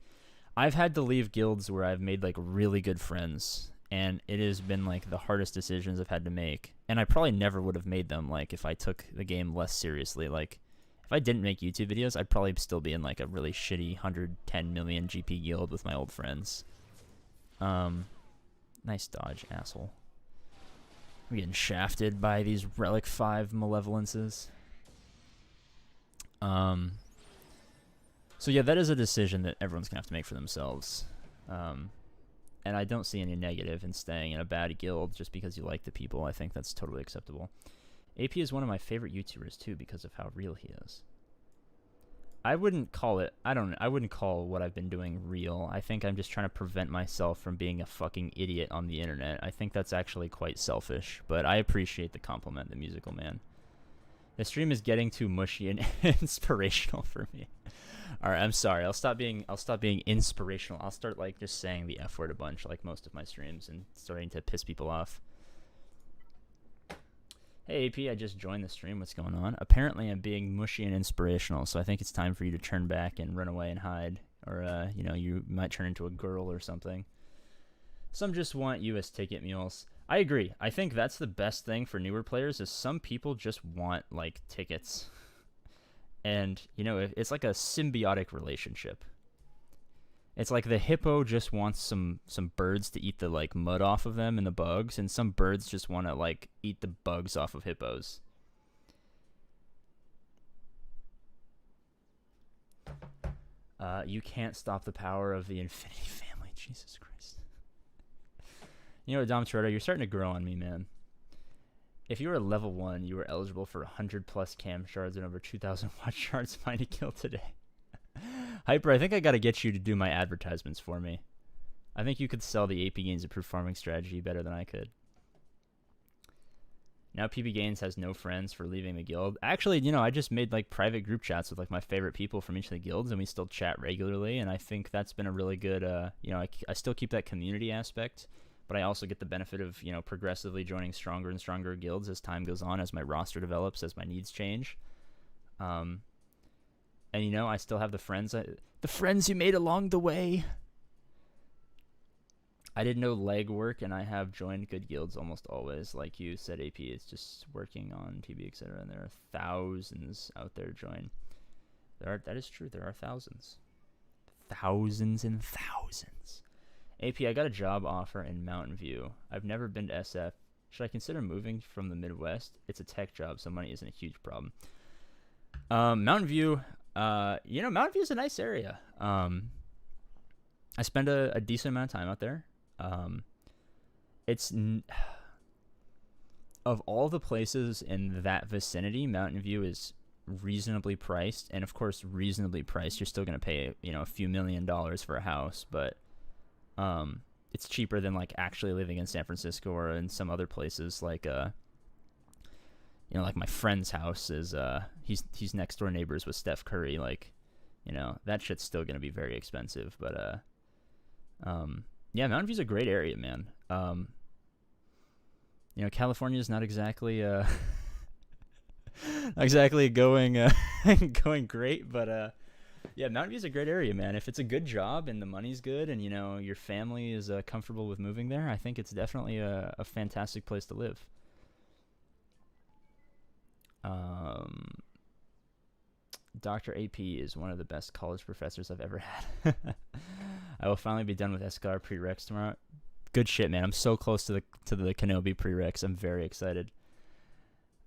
I've had to leave guilds where I've made like really good friends, and it has been like the hardest decisions I've had to make. And I probably never would have made them like if I took the game less seriously. Like, if I didn't make YouTube videos, I'd probably still be in like a really shitty 110 million GP guild with my old friends. Nice dodge, asshole. I'm getting shafted by these Relic 5 Malevolences. So yeah, that is a decision that everyone's gonna have to make for themselves. And I don't see any negative in staying in a bad guild just because you like the people. I think that's totally acceptable. AP is one of my favorite YouTubers too because of how real he is. I wouldn't call it. I wouldn't call what I've been doing real. I think I'm just trying to prevent myself from being a fucking idiot on the internet. I think that's actually quite selfish, but I appreciate the compliment, the musical man. The stream is getting too mushy and inspirational for me. All right, I'm sorry. I'll stop being inspirational. I'll start like just saying the F word a bunch, like most of my streams, and starting to piss people off. Hey AP, I just joined the stream. What's going on? Apparently, I'm being mushy and inspirational, so I think it's time for you to turn back and run away and hide, or you know, you might turn into a girl or something. Some just want you as ticket mules. I agree. I think that's the best thing for newer players is some people just want like tickets. And, you know, it's like a symbiotic relationship. It's like the hippo just wants some birds to eat the like mud off of them and the bugs, and some birds just want to like eat the bugs off of hippos. You can't stop the power of the Infinity Family. Jesus Christ. You know, Dom Toretto, you're starting to grow on me, man. If you were level 1, you were eligible for 100 plus cam shards and over 2,000 watch shards. Find a kill today. Hyper, I think I got to get you to do my advertisements for me. I think you could sell the APGAINS approved farming strategy better than I could. Now PBGains has no friends for leaving the guild. Actually, you know, I just made like private group chats with like my favorite people from each of the guilds, and we still chat regularly, and I think that's been a really good, you know, I still keep that community aspect, but I also get the benefit of, you know, progressively joining stronger and stronger guilds as time goes on, as my roster develops, as my needs change. And, you know, I still have the friends you made along the way. I did no legwork, and I have joined good guilds almost always. Like you said, AP, it's just working on TB, etc. And there are thousands out there join. That is true. There are thousands. Thousands and thousands. AP, I got a job offer in Mountain View. I've never been to SF. Should I consider moving from the Midwest? It's a tech job, so money isn't a huge problem. Mountain View, you know, Mountain View is a nice area. I spend a decent amount of time out there. Of all the places in that vicinity, Mountain View is reasonably priced, and of course, reasonably priced. You're still going to pay, you know, a few $1 million for a house, but it's cheaper than like actually living in San Francisco or in some other places. Like you know, like my friend's house is he's next door neighbors with Steph Curry. Like, you know, that shit's still going to be very expensive, but yeah, Mountain View's a great area, man. You know, California is not exactly not exactly going going great, but yeah, Mountain View's a great area, man. If it's a good job and the money's good, and you know your family is comfortable with moving there, I think it's definitely a fantastic place to live. Dr. AP is one of the best college professors I've ever had. I will finally be done with SWGOH prereqs tomorrow. Good shit, man. I'm so close to the Kenobi prereqs. I'm very excited.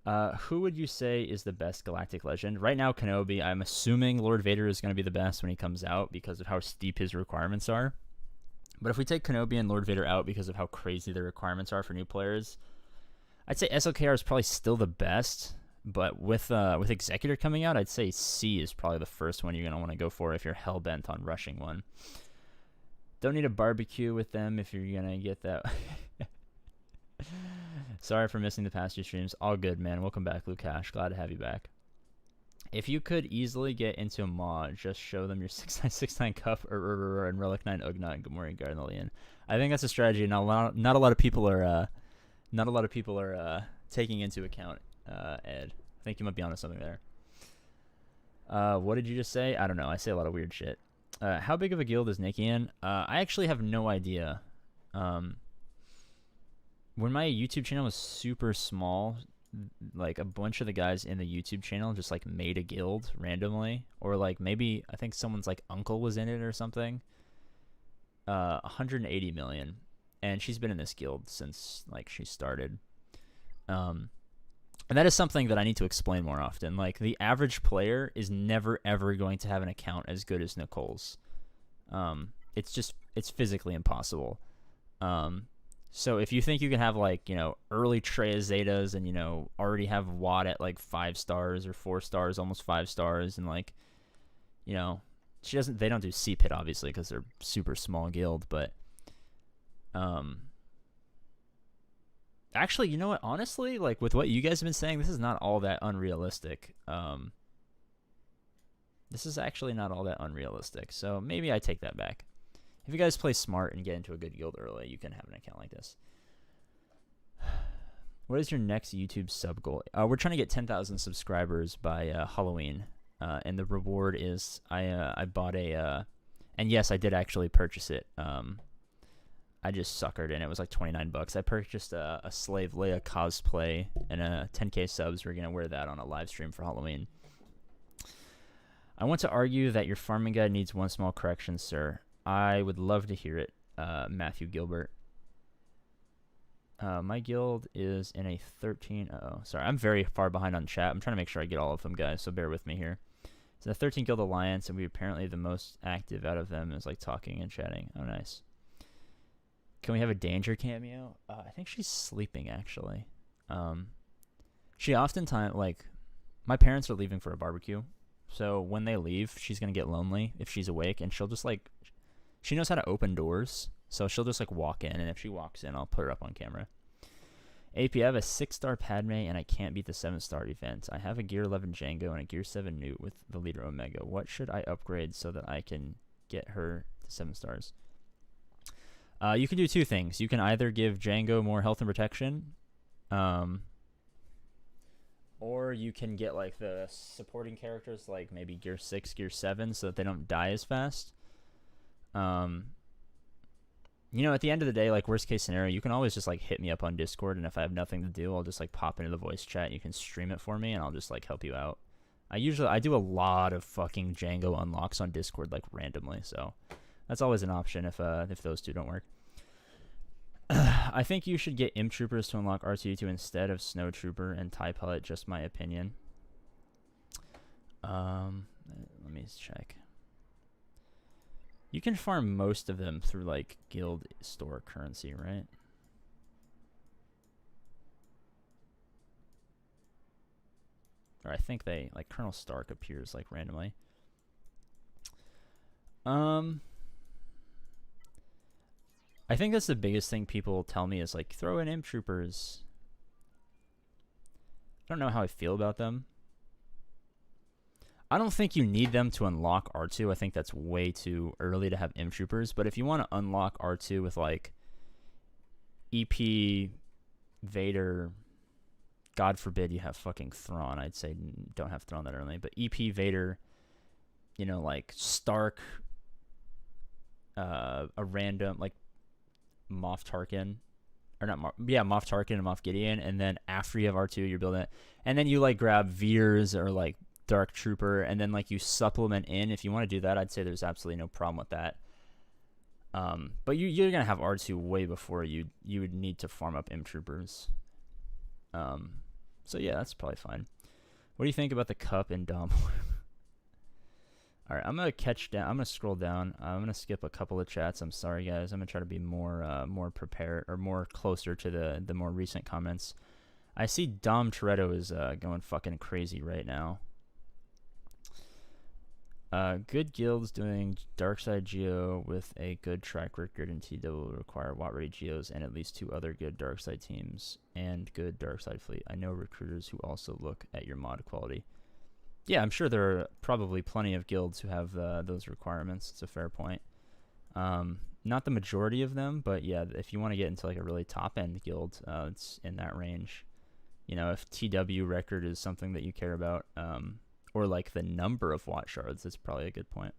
Who would you say is the best Galactic Legend? Right now, Kenobi. I'm assuming Lord Vader is going to be the best when he comes out because of how steep his requirements are. But if we take Kenobi and Lord Vader out because of how crazy the requirements are for new players, I'd say SLKR is probably still the best. But with Executor coming out, I'd say C is probably the first one you're going to want to go for if you're hell-bent on rushing one. Don't need a barbecue with them if you're going to get that. Sorry for missing the past few streams. All good, man. Welcome back, Lukash. Glad to have you back. If you could easily get into a mod, just show them your 6969 Cup and Relic 9 Ugnaught and Gamorrean Garnelian. I think that's a strategy not a lot of people are taking into account. Ed, I think you might be onto something there. What did you just say? I don't know. I say a lot of weird shit. How big of a guild is Nikian? I actually have no idea. When my YouTube channel was super small, like a bunch of the guys in the YouTube channel just like made a guild randomly, or like maybe I think someone's like uncle was in it or something. 180 million, and she's been in this guild since like she started. And that is something that I need to explain more often. Like, the average player is never, ever going to have an account as good as Nicole's. It's physically impossible. So if you think you can have, like, you know, early Treya Zetas and, you know, already have Watt at, like, 5 stars or 4 stars, almost 5 stars, and, like, you know, she doesn't. They don't do C-Pit obviously because they're super small guild, but actually, you know what? Honestly, like with what you guys have been saying, this is not all that unrealistic. This is actually not all that unrealistic. So maybe I take that back. If you guys play smart and get into a good guild early, you can have an account like this. What is your next YouTube sub goal? We're trying to get 10,000 subscribers by Halloween, and the reward is I bought a, and yes, I did actually purchase it. I just suckered and it was like 29 bucks. I purchased a Slave Leia cosplay and a 10k subs. We're gonna wear that on a live stream for Halloween. I want to argue that your farming guide needs one small correction, sir. I would love to hear it, Matthew Gilbert. My guild is in a 13. Uh-oh, sorry, I'm very far behind on chat. I'm trying to make sure I get all of them, guys, so bear with me here. It's a 13 guild alliance, and we apparently the most active out of them is like talking and chatting. Oh, nice. Can we have a danger cameo? I think she's sleeping actually. She oftentimes, like, my parents are leaving for a barbecue, so when they leave, she's gonna get lonely if she's awake, and she'll just like, she knows how to open doors. So she'll just like walk in, and if she walks in, I'll put her up on camera. AP, I have a 6-star Padme, and I can't beat the 7-star event. I have a Gear 11 Django and a Gear 7 Newt with the leader Omega. What should I upgrade so that I can get her to 7 stars? You can do two things. You can either give Django more health and protection, or you can get like the supporting characters, like maybe Gear 6, Gear 7, so that they don't die as fast. You know, at the end of the day, like worst case scenario, you can always just like hit me up on Discord, and if I have nothing to do, I'll just like pop into the voice chat. You can stream it for me, and I'll just like help you out. I do a lot of fucking Django unlocks on Discord like randomly, so that's always an option if those two don't work. I think you should get Imp Troopers to unlock R2-D2 instead of Snow Trooper and TIE Pilot. Just my opinion. Let me check. You can farm most of them through like guild store currency, right? Or I think they, like, Colonel Stark appears like randomly. I think that's the biggest thing people tell me is like, throw in Imp Troopers. I don't know how I feel about them. I don't think you need them to unlock R2. I think that's way too early to have Imp Troopers. But if you want to unlock R2 with like EP, Vader, God forbid you have fucking Thrawn. I'd say don't have Thrawn that early. But EP, Vader, you know, like Stark, a random, like Moff Tarkin. Or not, Moff Tarkin and Moff Gideon. And then after you have R2, you're building it. And then you like grab Veers or like Dark Trooper, and then like you supplement in. If you want to do that, I'd say there's absolutely no problem with that. But you're gonna have R2 way before you would need to farm up Imp Troopers. So yeah, that's probably fine. What do you think about the cup in Dom? All right, I'm gonna scroll down. I'm gonna skip a couple of chats. I'm sorry, guys. I'm gonna try to be more prepared or more closer to the more recent comments. I see Dom Toretto is going fucking crazy right now. Good guilds doing Darkside Geo with a good track record in TW will require Watt-ready Geos and at least 2 other good Darkside teams and good Darkside fleet. I know recruiters who also look at your mod quality. Yeah, I'm sure there are probably plenty of guilds who have those requirements. It's a fair point. Not the majority of them, but yeah, if you want to get into like a really top-end guild, it's in that range. You know, if TW record is something that you care about, or like the number of Watt shards, that's probably a good point.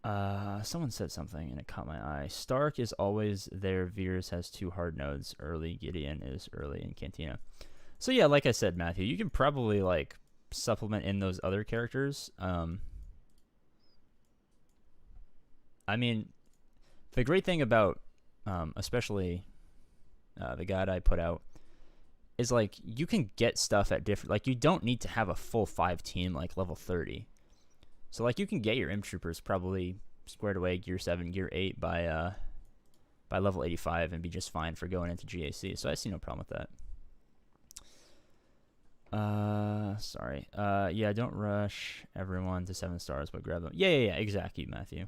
Someone said something and it caught my eye. Stark is always there. Veers has 2 hard nodes early. Gideon is early in Cantina. So yeah, like I said, Matthew, you can probably like supplement in those other characters. I mean, the great thing about especially the guide I put out is like you can get stuff at different, like you don't need to have a full 5 team like level 30. So like you can get your Imp Troopers probably squared away Gear 7, Gear 8 by level 85 and be just fine for going into GAC. So I see no problem with Sorry. Yeah, don't rush everyone to 7 stars, but grab them. Yeah, exactly, Matthew.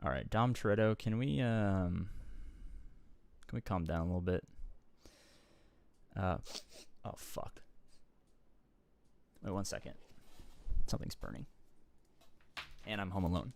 All right, Dom Toretto, can we calm down a little bit? Oh fuck. Wait 1 second. Something's burning. And I'm home alone.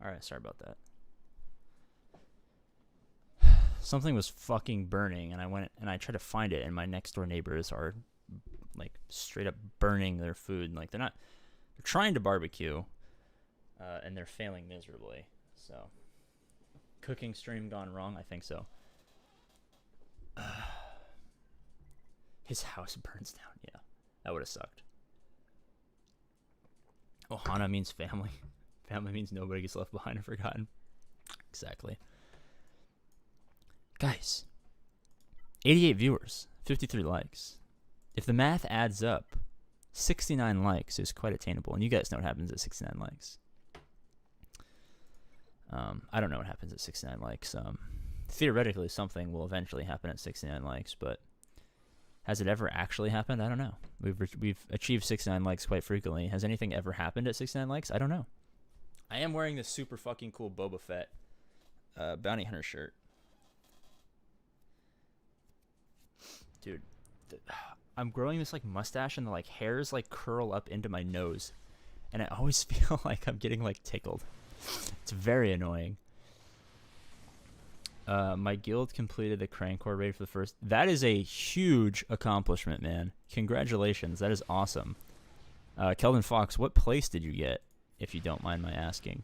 Alright, sorry about that. Something was fucking burning, and I went and I tried to find it, and my next door neighbors are like straight up burning their food. Like they're trying to barbecue, and they're failing miserably. So, cooking stream gone wrong? I think so. His house burns down. Yeah, that would have sucked. Ohana means family. Family means nobody gets left behind or forgotten. Exactly. Guys, 88 viewers, 53 likes. If the math adds up, 69 likes is quite attainable. And you guys know what happens at 69 likes. I don't know what happens at 69 likes. Theoretically, something will eventually happen at 69 likes, but has it ever actually happened? I don't know. We've achieved 69 likes quite frequently. Has anything ever happened at 69 likes? I don't know. I am wearing this super fucking cool Boba Fett bounty hunter shirt. Dude, I'm growing this like mustache and the like hairs like curl up into my nose. And I always feel like I'm getting like tickled. It's very annoying. My guild completed the Crankcore raid for the first. That is a huge accomplishment, man. Congratulations. That is awesome. Kelvin Fox, what place did you get, if you don't mind my asking?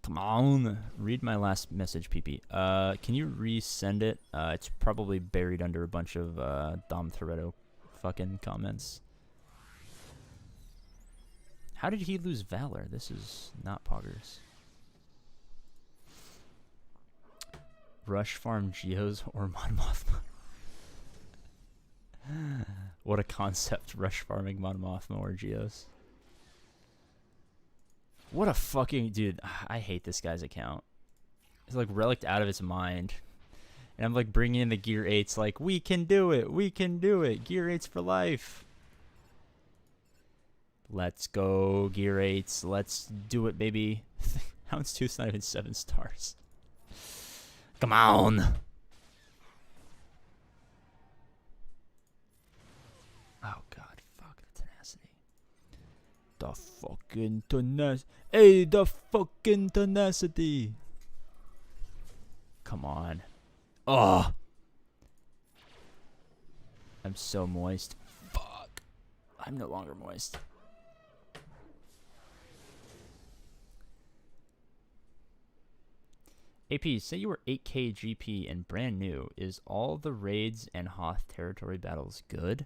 Come on. Read my last message, PP. Can you resend it? It's probably buried under a bunch of Dom Toretto fucking comments. How did he lose Valor? This is not poggers. Rush farm Geos or Mon Mothma. What a concept, rush farming Mon Mothma or Geos. What a fucking dude. I hate this guy's account. It's like relicked out of its mind. And I'm like bringing in the gear 8s like, we can do it. We can do it. Gear 8s for life. Let's go, gear 8s. Let's do it, baby. Houndstooth's not even 7 stars. Come on. Oh, God. Fuck the tenacity. The fucking tenacity. Hey, the fucking tenacity. Come on. Oh. I'm so moist. Fuck. I'm no longer moist. AP, say you were 8k GP and brand new. Is all the raids and Hoth territory battles good?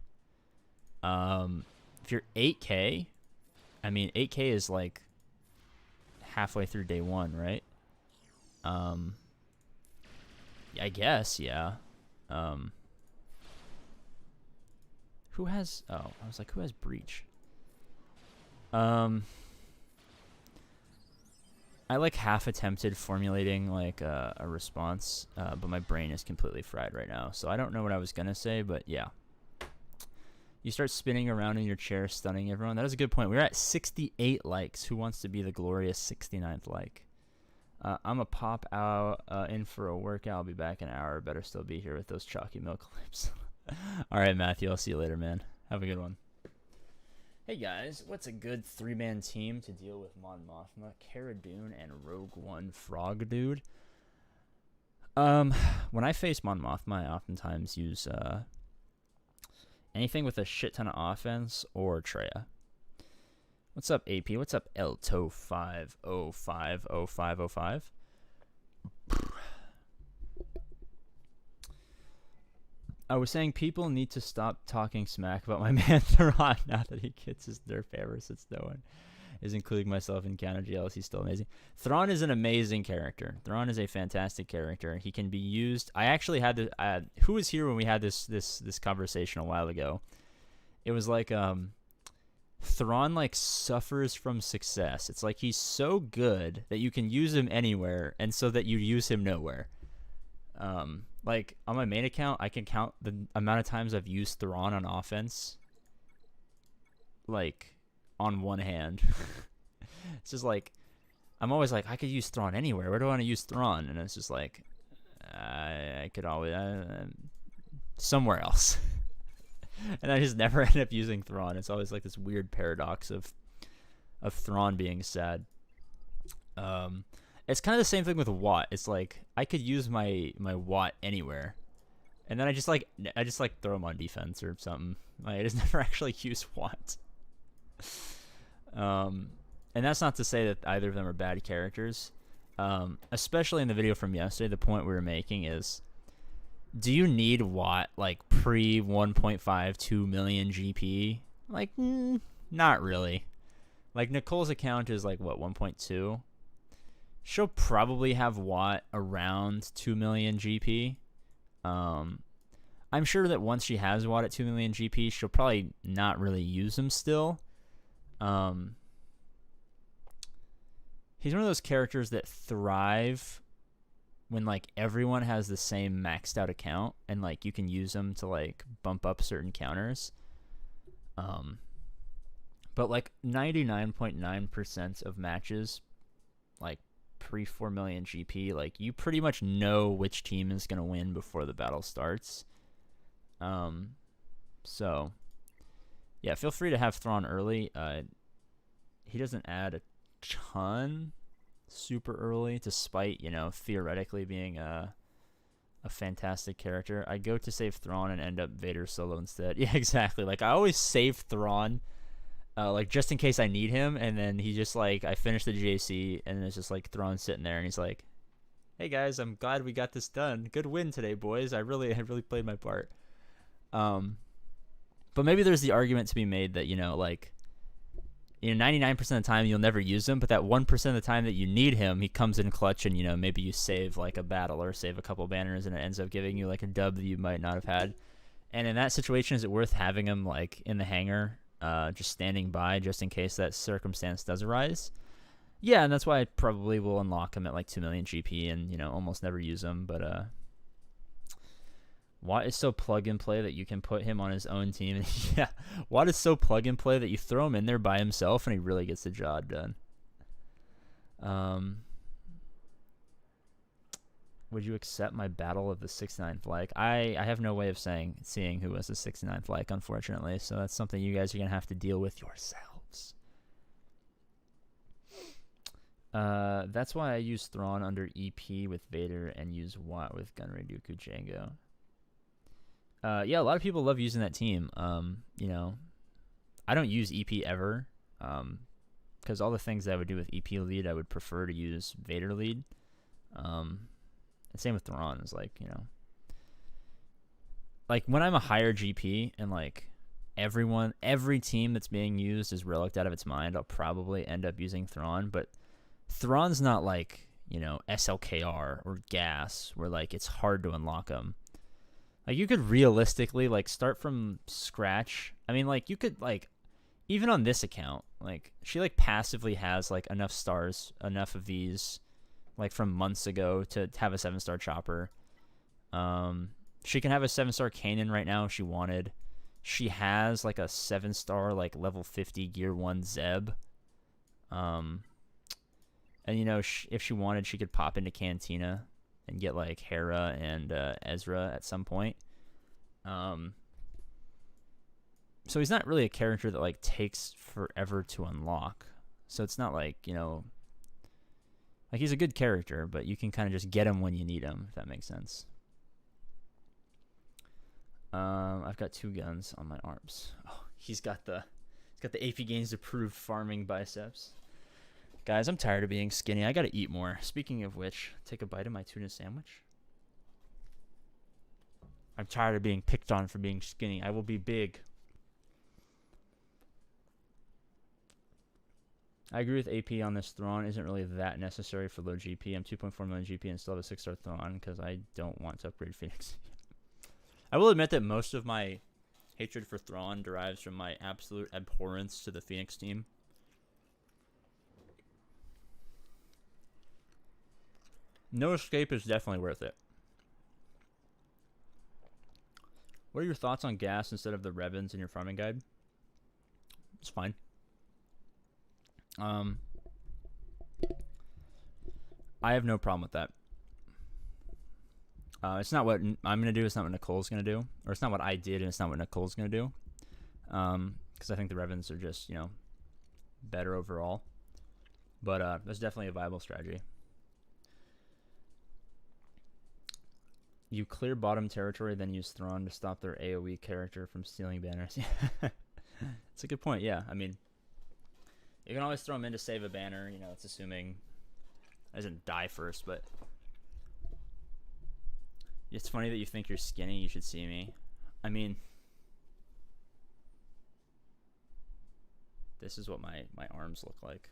If you're 8k, I mean 8k is like halfway through day 1, right? I guess, yeah. Who has? Oh, I was like, who has breach? I like half attempted formulating like a response, but my brain is completely fried right now. So I don't know what I was gonna say, but yeah. You start spinning around in your chair, stunning everyone. That is a good point. We're at 68 likes. Who wants to be the glorious 69th like? I'm a pop out in for a workout. I'll be back in an hour. Better still be here with those chalky milk clips. All right, Matthew. I'll see you later, man. Have a good one. Hey guys, what's a good 3-man team to deal with Mon Mothma, Cara Dune, and Rogue One Frog Dude? When I face Mon Mothma, I oftentimes use anything with a shit ton of offense or Treya. What's up, AP? What's up, Elto5050505? I was saying people need to stop talking smack about my man Theron now that he gets his nerf ever since no one is including myself in counter GLs. He's still amazing. Thrawn is an amazing character. Thrawn is a fantastic character. He can be used. I actually had this. Who was here when we had this conversation a while ago? It was like Thrawn like suffers from success. It's like he's so good that you can use him anywhere, and so that you use him nowhere. Like on my main account, I can count the amount of times I've used Thrawn on offense, like on one hand. It's just like I'm always like, I could use Thrawn anywhere. Where do I want to use Thrawn? And it's just like I could always somewhere else. And I just never end up using Thrawn. It's always like this weird paradox of Thrawn being sad. It's kind of the same thing with Watt. It's like I could use my Watt anywhere, and then I just like throw him on defense or something. Like, I just never actually use Watt. And that's not to say that either of them are bad characters. Especially in the video from yesterday, the point we were making is, do you need Watt like pre 1.52 million GP? Like, not really. Like Nicole's account is like what, 1.2. She'll probably have Watt around 2 million GP. I'm sure that once she has Watt at 2 million GP, she'll probably not really use him still. He's one of those characters that thrive when like everyone has the same maxed out account, and like you can use them to like bump up certain counters. But like 99.9% of matches, like pre 4 million GP, like you pretty much know which team is going to win before the battle starts. So yeah, feel free to have Thrawn early. He doesn't add a ton super early, despite, you know, theoretically being a fantastic character. I go to save Thrawn and end up Vader solo instead. Yeah, exactly. Like I always save Thrawn like just in case I need him, and then he just like, I finish the JC and it's just like Thrawn sitting there and he's like, hey guys, I'm glad we got this done. Good win today, boys. I really played my part. But maybe there's the argument to be made that, you know, like, you know, 99% of the time you'll never use him, but that 1% of the time that you need him, he comes in clutch, and, you know, maybe you save like a battle or save a couple banners and it ends up giving you like a dub that you might not have had. And in that situation, is it worth having him like in the hangar, just standing by just in case that circumstance does arise? Yeah, and that's why I probably will unlock him at like 2 million GP and, you know, almost never use him. But Watt is so plug and play that you can put him on his own team. Yeah, Watt is so plug and play that you throw him in there by himself and he really gets the job done. Would you accept my battle of the 69th like? I have no way of seeing who was the 69th like, unfortunately. So that's something you guys are going to have to deal with yourselves. That's why I use Thrawn under EP with Vader and use Watt with Gunray, Dooku, Jango. Yeah, a lot of people love using that team. You know, I don't use EP ever, because all the things that I would do with EP lead, I would prefer to use Vader lead. And same with Thrawn. Is like, you know, like when I'm a higher GP and like every team that's being used is relicked out of its mind, I'll probably end up using Thrawn. But Thrawn's not like, you know, SLKR or Gas, where like it's hard to unlock them. Like, you could realistically, like, start from scratch. I mean, like, you could, like, even on this account, like, she, like, passively has, like, enough stars, enough of these, like, from months ago to have a 7-star chopper. She can have a 7-star Kanan right now if she wanted. She has, like, a 7-star, like, level 50 Gear 1 Zeb. And, you know, if she wanted, she could pop into Cantina and get like Hera and Ezra at some point. So he's not really a character that like takes forever to unlock. So it's not like, you know, like he's a good character, but you can kind of just get him when you need him, if that makes sense. I've got 2 guns on my arms. Oh, he's got the APGAINS approved farming biceps. Guys, I'm tired of being skinny. I gotta eat more. Speaking of which, take a bite of my tuna sandwich. I'm tired of being picked on for being skinny. I will be big. I agree with AP on this Thrawn isn't really that necessary for low GP. I'm 2.4 million GP and still have a 6-star Thrawn because I don't want to upgrade Phoenix. I will admit that most of my hatred for Thrawn derives from my absolute abhorrence to the Phoenix team. No Escape is definitely worth it. What are your thoughts on gas instead of the Revens in your farming guide? It's fine. I have no problem with that. It's not what I'm going to do. It's not what Nicole's going to do. Or it's not what I did, and it's not what Nicole's going to do. Because I think the Revens are just, you know, better overall. But that's definitely a viable strategy. You clear bottom territory, then use Thrawn to stop their AoE character from stealing banners. That's a good point, yeah. I mean, you can always throw him in to save a banner. You know, it's assuming I didn't die first, but it's funny that you think you're skinny. You should see me. I mean, this is what my arms look like.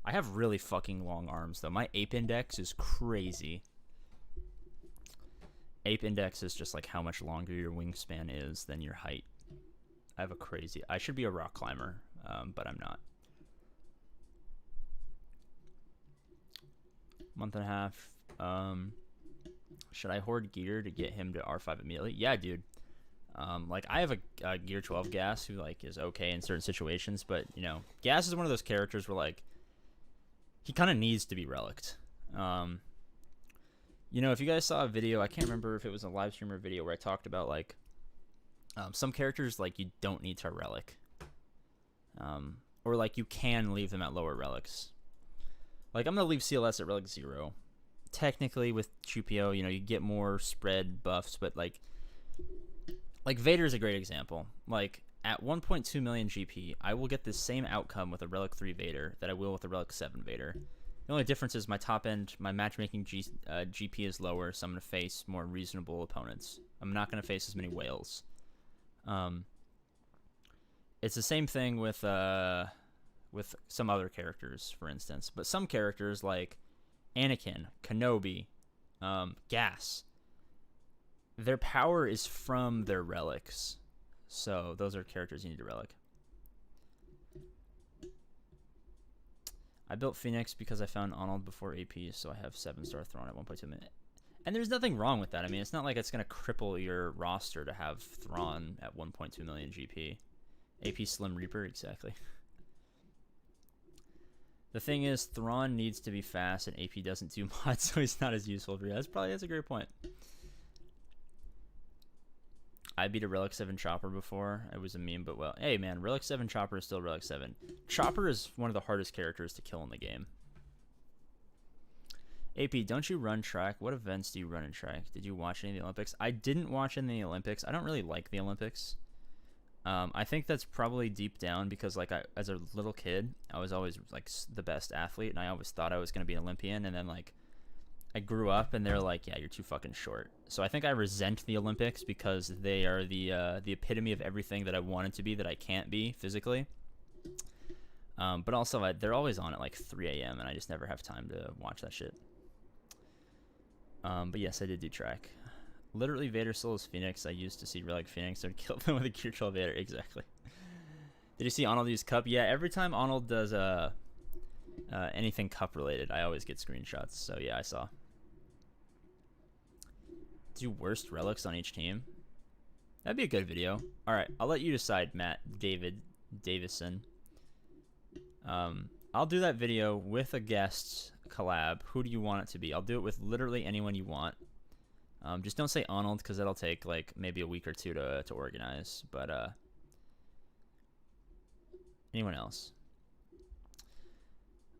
I have really fucking long arms, though. My ape index is crazy. Ape index is just like how much longer your wingspan is than your height. I have a crazy... I should be a rock climber, but I'm not. Month and a half. Should I hoard gear to get him to R5 immediately? Yeah, dude. Like, I have a Gear 12 Gas who, like, is okay in certain situations, but, you know, Gas is one of those characters where, like, he kind of needs to be relicked. You know, if you guys saw a video, I can't remember if it was a live stream or video where I talked about, like, some characters, like, you don't need to relic. Or, like, you can leave them at lower relics. Like, I'm going to leave CLS at relic 0. Technically, with Chupio, you know, you get more spread buffs, but, like Vader's a great example. Like, at 1.2 million GP, I will get the same outcome with a relic 3 Vader that I will with a relic 7 Vader. The only difference is my top end, my matchmaking GP is lower, so I'm going to face more reasonable opponents. I'm not going to face as many whales. It's the same thing with some other characters, for instance. But some characters like Anakin, Kenobi, Gas, their power is from their relics. So those are characters you need to relic. I built Phoenix because I found Arnold before AP, so I have 7-star Thrawn at 1.2 million. And there's nothing wrong with that. I mean, it's not like it's going to cripple your roster to have Thrawn at 1.2 million GP. AP Slim Reaper, exactly. The thing is, Thrawn needs to be fast, and AP doesn't do much, so he's not as useful for you. That's a great point. I beat a Relic 7 Chopper before. It was a meme, but well. Hey, man, Relic 7 Chopper is still Relic 7. Chopper is one of the hardest characters to kill in the game. AP, don't you run track? What events do you run in track? Did you watch any of the Olympics? I didn't watch any of the Olympics. I don't really like the Olympics. I think that's probably deep down because, like, as a little kid, I was always, like, the best athlete, and I always thought I was going to be an Olympian, and then, like, I grew up, and they're like, yeah, you're too fucking short. So I think I resent the Olympics because they are the epitome of everything that I wanted to be that I can't be physically. But also, they're always on at, like, 3 a.m., and I just never have time to watch that shit. But yes, I did do track. Literally, Vader still is Phoenix. I used to see Relic Phoenix and kill them with a Gear 12 Vader. Exactly. Did you see Arnold use Cup? Yeah, every time Arnold does anything Cup related, I always get screenshots. So yeah, I saw. Do worst relics on each team? That'd be a good video. All right, I'll let you decide, Matt Davison. I'll do that video with a guest collab. Who do you want it to be? I'll do it with literally anyone you want. Just don't say Arnold because that'll take like maybe a week or two to organize. But Anyone else?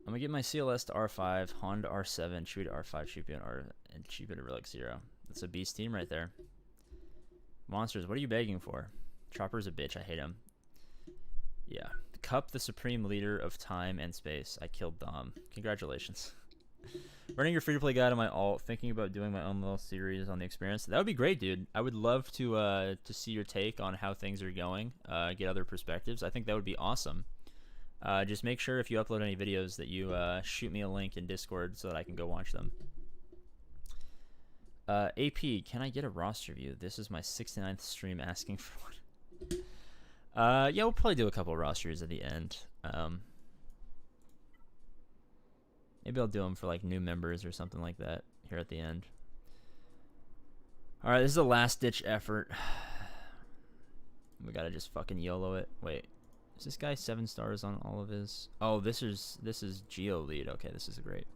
I'm gonna get my CLS to R5, Honda R7, Chewy to R5, Cheapy to R, and Cheapy to Relic 0. That's a beast team right there. Monsters, what are you begging for? Chopper's a bitch. I hate him. Yeah. Cup, the supreme leader of time and space. I killed Dom. Congratulations. Running your free-to-play guide on my alt, thinking about doing my own little series on the experience. That would be great, dude. I would love to see your take on how things are going, get other perspectives. I think that would be awesome. Just make sure if you upload any videos that you shoot me a link in Discord so that I can go watch them. AP, can I get a roster view? This is my 69th stream asking for one. Yeah, we'll probably do a couple of rosters at the end. Maybe I'll do them for like new members or something like that here at the end. All right, this is a last-ditch effort. We gotta just fucking YOLO it. Wait, is this guy 7 stars on all of his? Oh, this is Geo lead. Okay, this is great.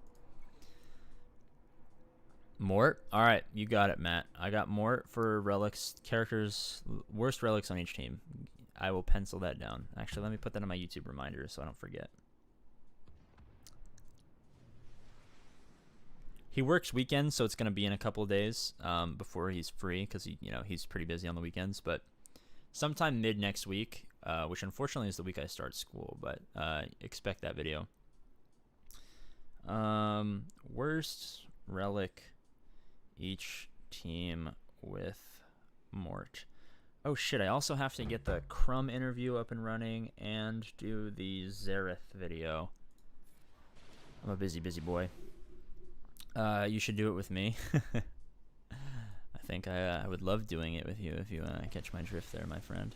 Mort. All right, you got it, Matt. I got Mort for relics, characters, worst relics on each team. I will pencil that down. Actually, let me put that on my YouTube reminder so I don't forget. He works weekends, so it's going to be in a couple of days before he's free because he's pretty busy on the weekends. But sometime mid next week, which unfortunately is the week I start school, but expect that video. Worst relic each team with Mort. Oh shit, I also have to get the Crumb interview up and running and do the Zareth video. I'm a busy boy. You should do it with me. I think I would love doing it with you if you catch my drift there, my friend.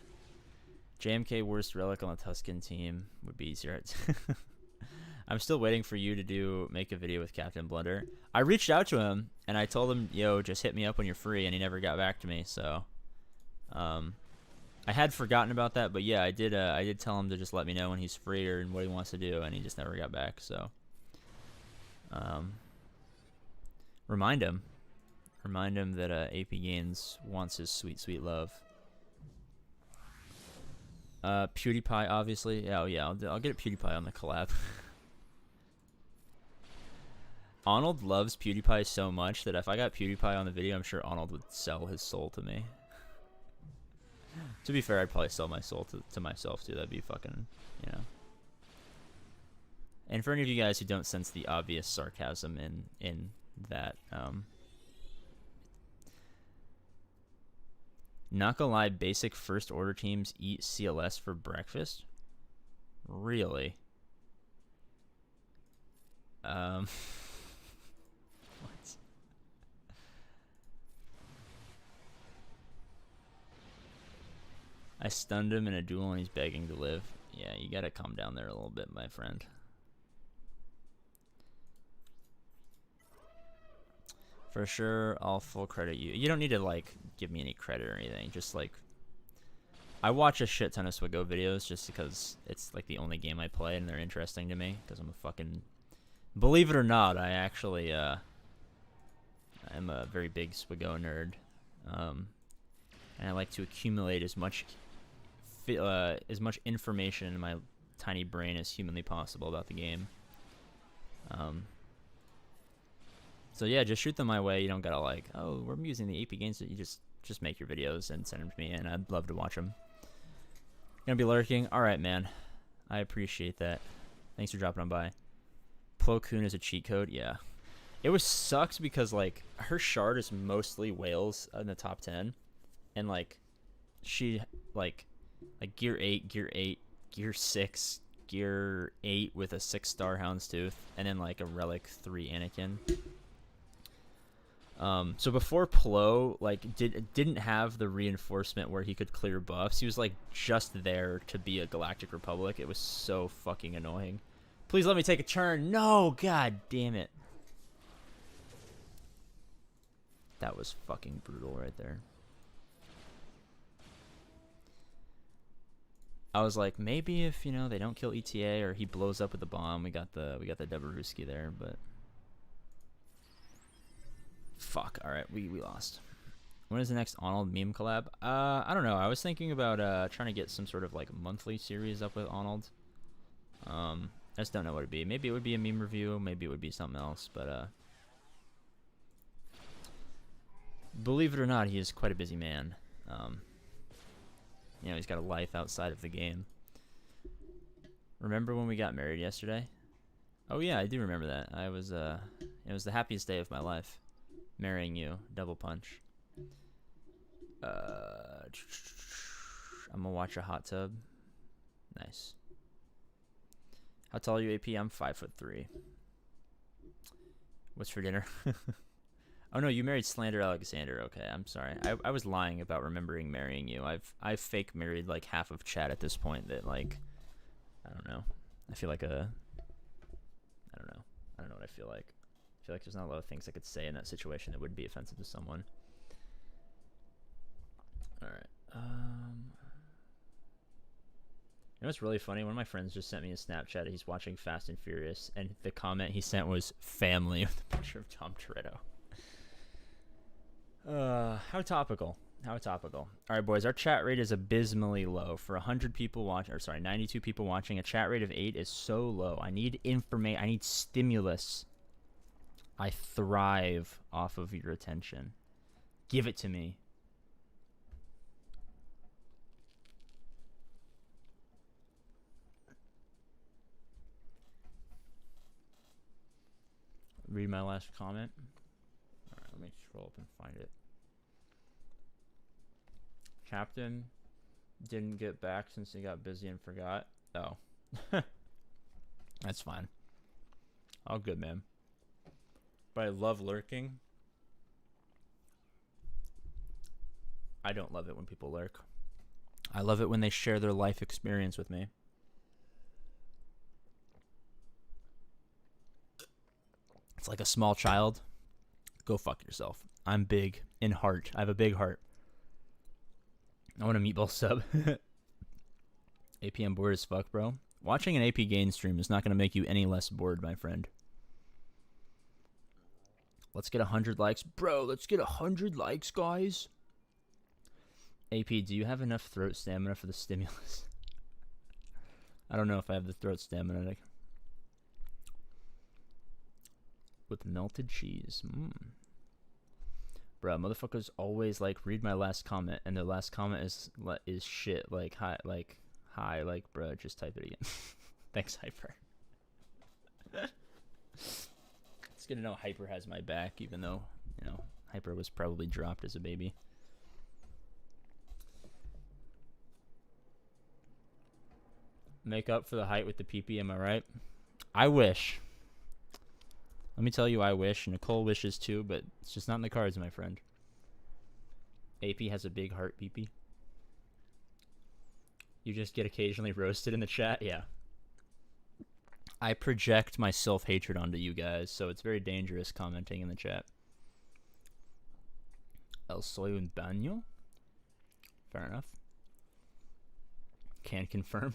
JMK worst relic on the Tuscan team would be Zareth. I'm still waiting for you to make a video with Captain Blunder. I reached out to him and I told him, yo, just hit me up when you're free, and he never got back to me. So, I had forgotten about that, but yeah, I did tell him to just let me know when he's free or what he wants to do, and he just never got back. So, remind him that APGAINS wants his sweet love. PewDiePie, obviously. Oh yeah, I'll get PewDiePie on the collab. Arnold loves PewDiePie so much that if I got PewDiePie on the video, I'm sure Arnold would sell his soul to me. To be fair, I'd probably sell my soul to myself too. That'd be fucking, you know. And for any of you guys who don't sense the obvious sarcasm in that, not gonna lie, basic first order teams eat CLS for breakfast? Really? What? I stunned him in a duel and he's begging to live. Yeah, you gotta calm down there a little bit, my friend. For sure, I'll full credit you. You don't need to, like, give me any credit or anything. Just, like, I watch a shit ton of SWGOH videos just because it's, like, the only game I play and they're interesting to me. Because I'm a fucking... Believe it or not, I actually, I'm a very big SWGOH nerd. And I like to accumulate as much information in my tiny brain as humanly possible about the game. So yeah, just shoot them my way. You don't gotta like, oh, we're using the APGAINS. You just make your videos and send them to me, and I'd love to watch them. Gonna be lurking. All right, man. I appreciate that. Thanks for dropping on by. Plo Koon is a cheat code. Yeah, it was sucks because like her shard is mostly whales in the top 10, and like she like gear 8, gear 6, gear 8 with a 6-star Houndstooth, and then like a relic 3 Anakin. So before Plo like didn't have the reinforcement where he could clear buffs. He was like just there to be a Galactic Republic. It was so fucking annoying. Please let me take a turn. No, god damn it. That was fucking brutal right there. I was like, maybe if, you know, they don't kill ETA or he blows up with the bomb, we got the Dabaruski there, but fuck. All right, we lost. When is the next Arnold meme collab? I don't know. I was thinking about trying to get some sort of like monthly series up with Arnold. I just don't know what it'd be. Maybe it would be a meme review. Maybe it would be something else. But believe it or not, he is quite a busy man. You know, he's got a life outside of the game. Remember when we got married yesterday? Oh yeah, I do remember that. It was the happiest day of my life. Marrying you, double punch. I'm gonna watch a hot tub. Nice. How tall are you, AP? I'm 5'3". What's for dinner? Oh no, you married Slander Alexander. Okay, I'm sorry. I was lying about remembering marrying you. I've fake married like half of chat at this point. That like, I don't know. I feel like I don't know. I don't know what I feel like. I feel like there's not a lot of things I could say in that situation that would be offensive to someone. All right. You know what's really funny? One of my friends just sent me a Snapchat. He's watching Fast and Furious, and the comment he sent was "family" with a picture of Tom Toretto. How topical. How topical. All right, boys. Our chat rate is abysmally low. For 100 people watching, or sorry, 92 people watching, a chat rate of 8 is so low. I need information. I need stimulus. I thrive off of your attention. Give it to me. Read my last comment. All right, let me scroll up and find it. Captain didn't get back since he got busy and forgot. Oh. That's fine. All good, man. But I love lurking. I don't love it when people lurk. I love it when they share their life experience with me. It's like a small child. Go fuck yourself. I'm big in heart. I have a big heart. I want a meatball sub. APM bored as fuck, bro. Watching an APGAINS stream is not going to make you any less bored, my friend. Let's get 100 likes. Bro, let's get 100 likes, guys. AP, do you have enough throat stamina for the stimulus? I don't know if I have the throat stamina. With melted cheese. Bro, motherfuckers always like read my last comment, and their last comment is shit. Like hi, bro, just type it again. Thanks, Hyper. It's good to know Hyper has my back, even though Hyper was probably dropped as a baby. Make up for the height with the PP, am I right? I wish. Let me tell you, I wish. Nicole wishes too, but it's just not in the cards, my friend. AP has a big heart, PP. You just get occasionally roasted in the chat? Yeah. I project my self-hatred onto you guys, so it's very dangerous commenting in the chat. El soy un baño? Fair enough. Can confirm.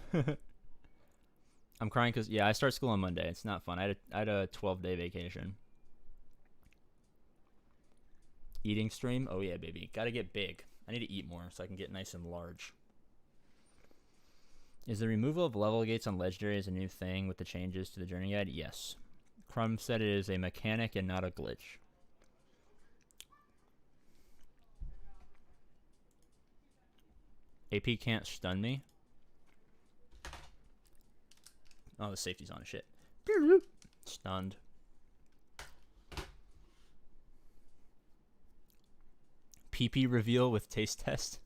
I'm crying because, yeah, I start school on Monday. It's not fun. I had a 12-day vacation. Eating stream? Oh, yeah, baby. Gotta get big. I need to eat more so I can get nice and large. Is the removal of level gates on Legendaries a new thing with the changes to the Journey Guide? Yes. Crumb said it is a mechanic and not a glitch. AP can't stun me. Oh, the safety's on. Shit. Stunned. PP reveal with taste test.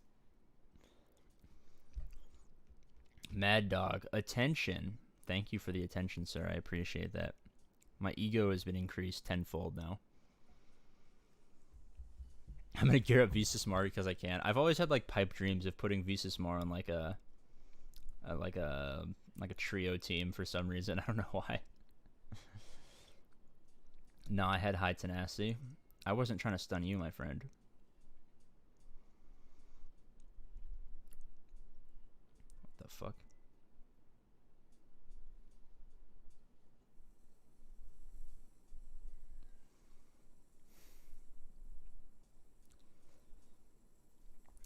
Mad Dog. Attention. Thank you for the attention, sir. I appreciate that. My ego has been increased tenfold now. I'm gonna gear up Visa Smart because I can. I've always had like pipe dreams of putting Visa Smart on like a trio team for some reason. I don't know why. No, I had high tenacity. I wasn't trying to stun you, my friend. What the fuck?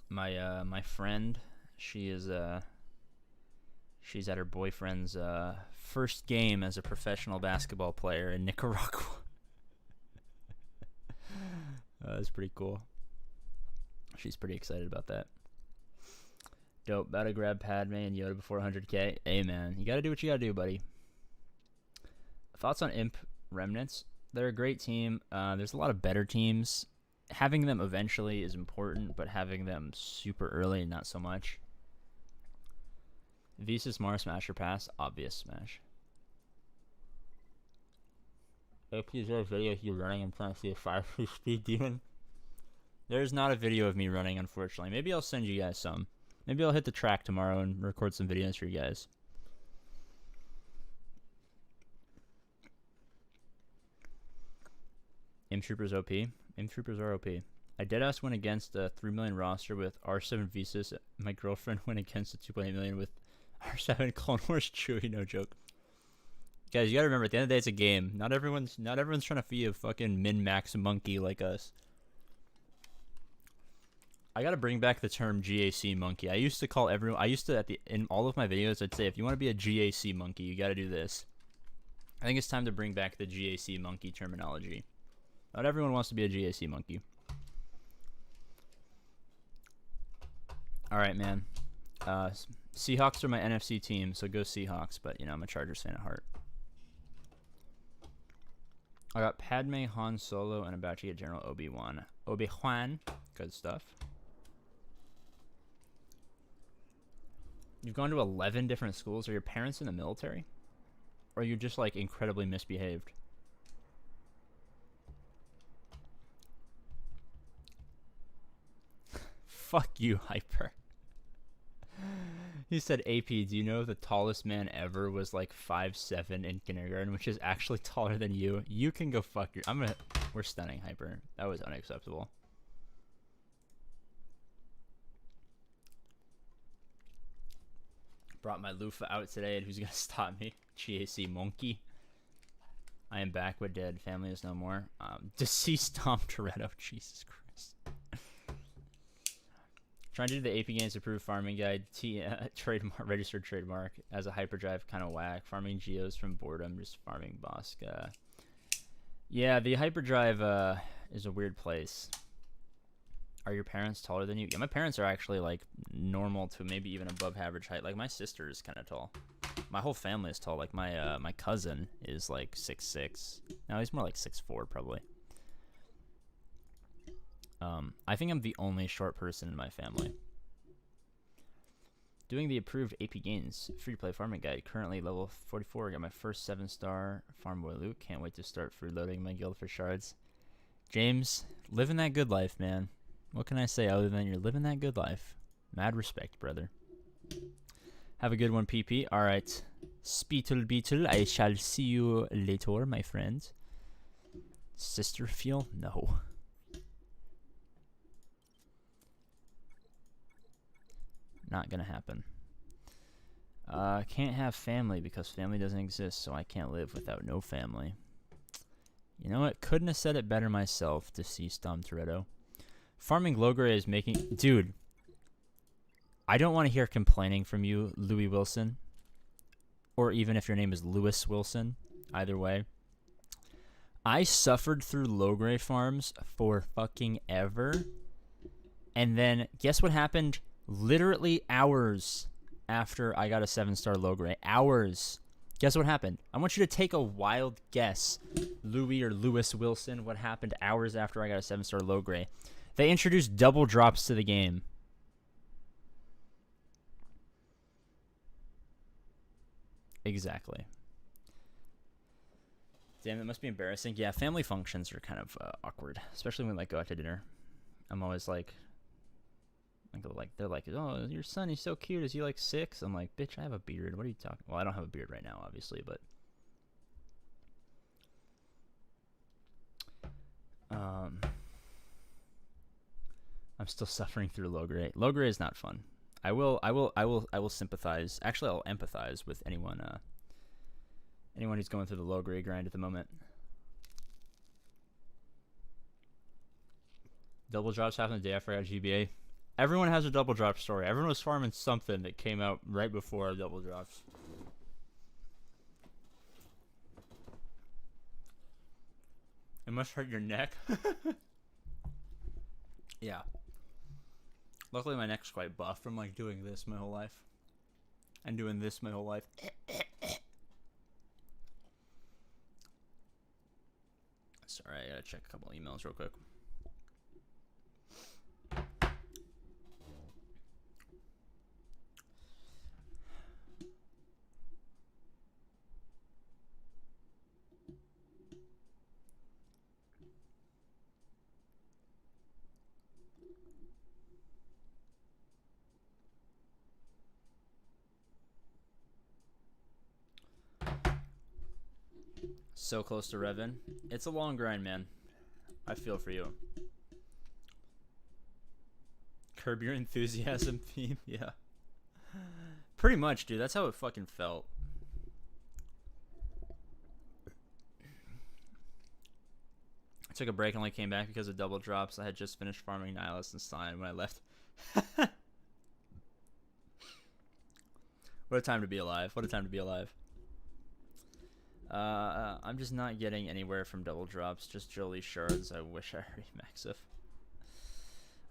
My friend, she is She's at her boyfriend's first game as a professional basketball player in Nicaragua. That's pretty cool. She's pretty excited about that. Dope. About to grab Padme and Yoda before 100k. Hey, man. You got to do what you got to do, buddy. Thoughts on Imp Remnants? They're a great team. There's a lot of better teams. Having them eventually is important, but having them super early, not so much. Visas Mars Smash or Pass? Obvious Smash. AP, is there a video of you running and trying to see a 5 speed demon? There's not a video of me running, unfortunately. Maybe I'll send you guys some. Maybe I'll hit the track tomorrow and record some videos for you guys. Imp Troopers OP. Imp Troopers are OP. I deadass went against a 3 million roster with R7 Visas. My girlfriend went against a 2.8 million with R7 Clone Wars Chewie. No joke. Guys, you gotta remember, at the end of the day, it's a game. Not everyone's trying to be a fucking min-max monkey like us. I gotta bring back the term GAC monkey. I used to call everyone. In all of my videos, I'd say if you want to be a GAC monkey, you gotta do this. I think it's time to bring back the GAC monkey terminology. Not everyone wants to be a GAC monkey. All right, man. Seahawks are my NFC team, so go Seahawks. But you know, I'm a Chargers fan at heart. I got Padme, Han Solo, and about to get General Obi-Wan. Obi-Wan, good stuff. You've gone to 11 different schools. Are your parents in the military? Or are you just, like, incredibly misbehaved? Fuck you, Hyper. He said, AP, do you know the tallest man ever was, like, 5'7" in kindergarten, which is actually taller than you? You can go fuck your... We're stunning, Hyper. That was unacceptable. Brought my loofah out today, and who's gonna stop me? GAC monkey. I am back with dead. Family is no more. Deceased Tom Toretto. Jesus Christ. Trying to do the APGAINS approved farming guide. Trademark, registered trademark as a hyperdrive, kind of whack. Farming geos from boredom, just farming Bosca. Yeah, the hyperdrive is a weird place. Are your parents taller than you? Yeah, my parents are actually, like, normal to maybe even above average height. Like, my sister is kind of tall. My whole family is tall. Like, my cousin is, like, 6'6". No, he's more like 6'4", probably. I think I'm the only short person in my family. Doing the approved APGAINS free-to-play farming guide. Currently level 44. Got my first 7-star farm boy loot. Can't wait to start freeloading my guild for shards. James, living that good life, man. What can I say other than you're living that good life? Mad respect, brother. Have a good one, PP. All right. Speetle Beetle, I shall see you later, my friend. Sister feel? No. Not gonna happen. Can't have family because family doesn't exist, so I can't live without no family. You know what? Couldn't have said it better myself, deceased Tom Toretto. Farming Logray is making... Dude, I don't want to hear complaining from you, Louis Wilson. Or even if your name is Lewis Wilson. Either way. I suffered through Logray farms for fucking ever. And then, guess what happened? Literally hours after I got a 7-star Logray. Hours. Guess what happened? I want you to take a wild guess. Louis or Lewis Wilson, what happened hours after I got a 7-star Logray? They introduced double drops to the game. Exactly. Damn, it must be embarrassing. Yeah, family functions are kind of awkward, especially when we, like, go out to dinner. I'm always like, they're like, oh, your son, he's so cute. Is he like 6? I'm like, bitch, I have a beard. What are you talking? Well, I don't have a beard right now, obviously, but I'm still suffering through Logray. Logray is not fun. I will sympathize. Actually, I'll empathize with anyone who's going through the Logray grind at the moment. Double drops happen the day after I got GBA. Everyone has a double drop story. Everyone was farming something that came out right before double drops. It must hurt your neck. Yeah. Luckily, my neck's quite buff from like doing this my whole life. And doing this my whole life. Sorry, I gotta check a couple emails real quick. So close to Revan. It's a long grind, man. I feel for you. Curb Your Enthusiasm theme, yeah. Pretty much, dude. That's how it fucking felt. I took a break and only came back because of double drops. I had just finished farming Nihilist and Stein when I left. What a time to be alive. What a time to be alive. I'm just not getting anywhere from double drops. Just Jolie shards. I wish I already Maxif.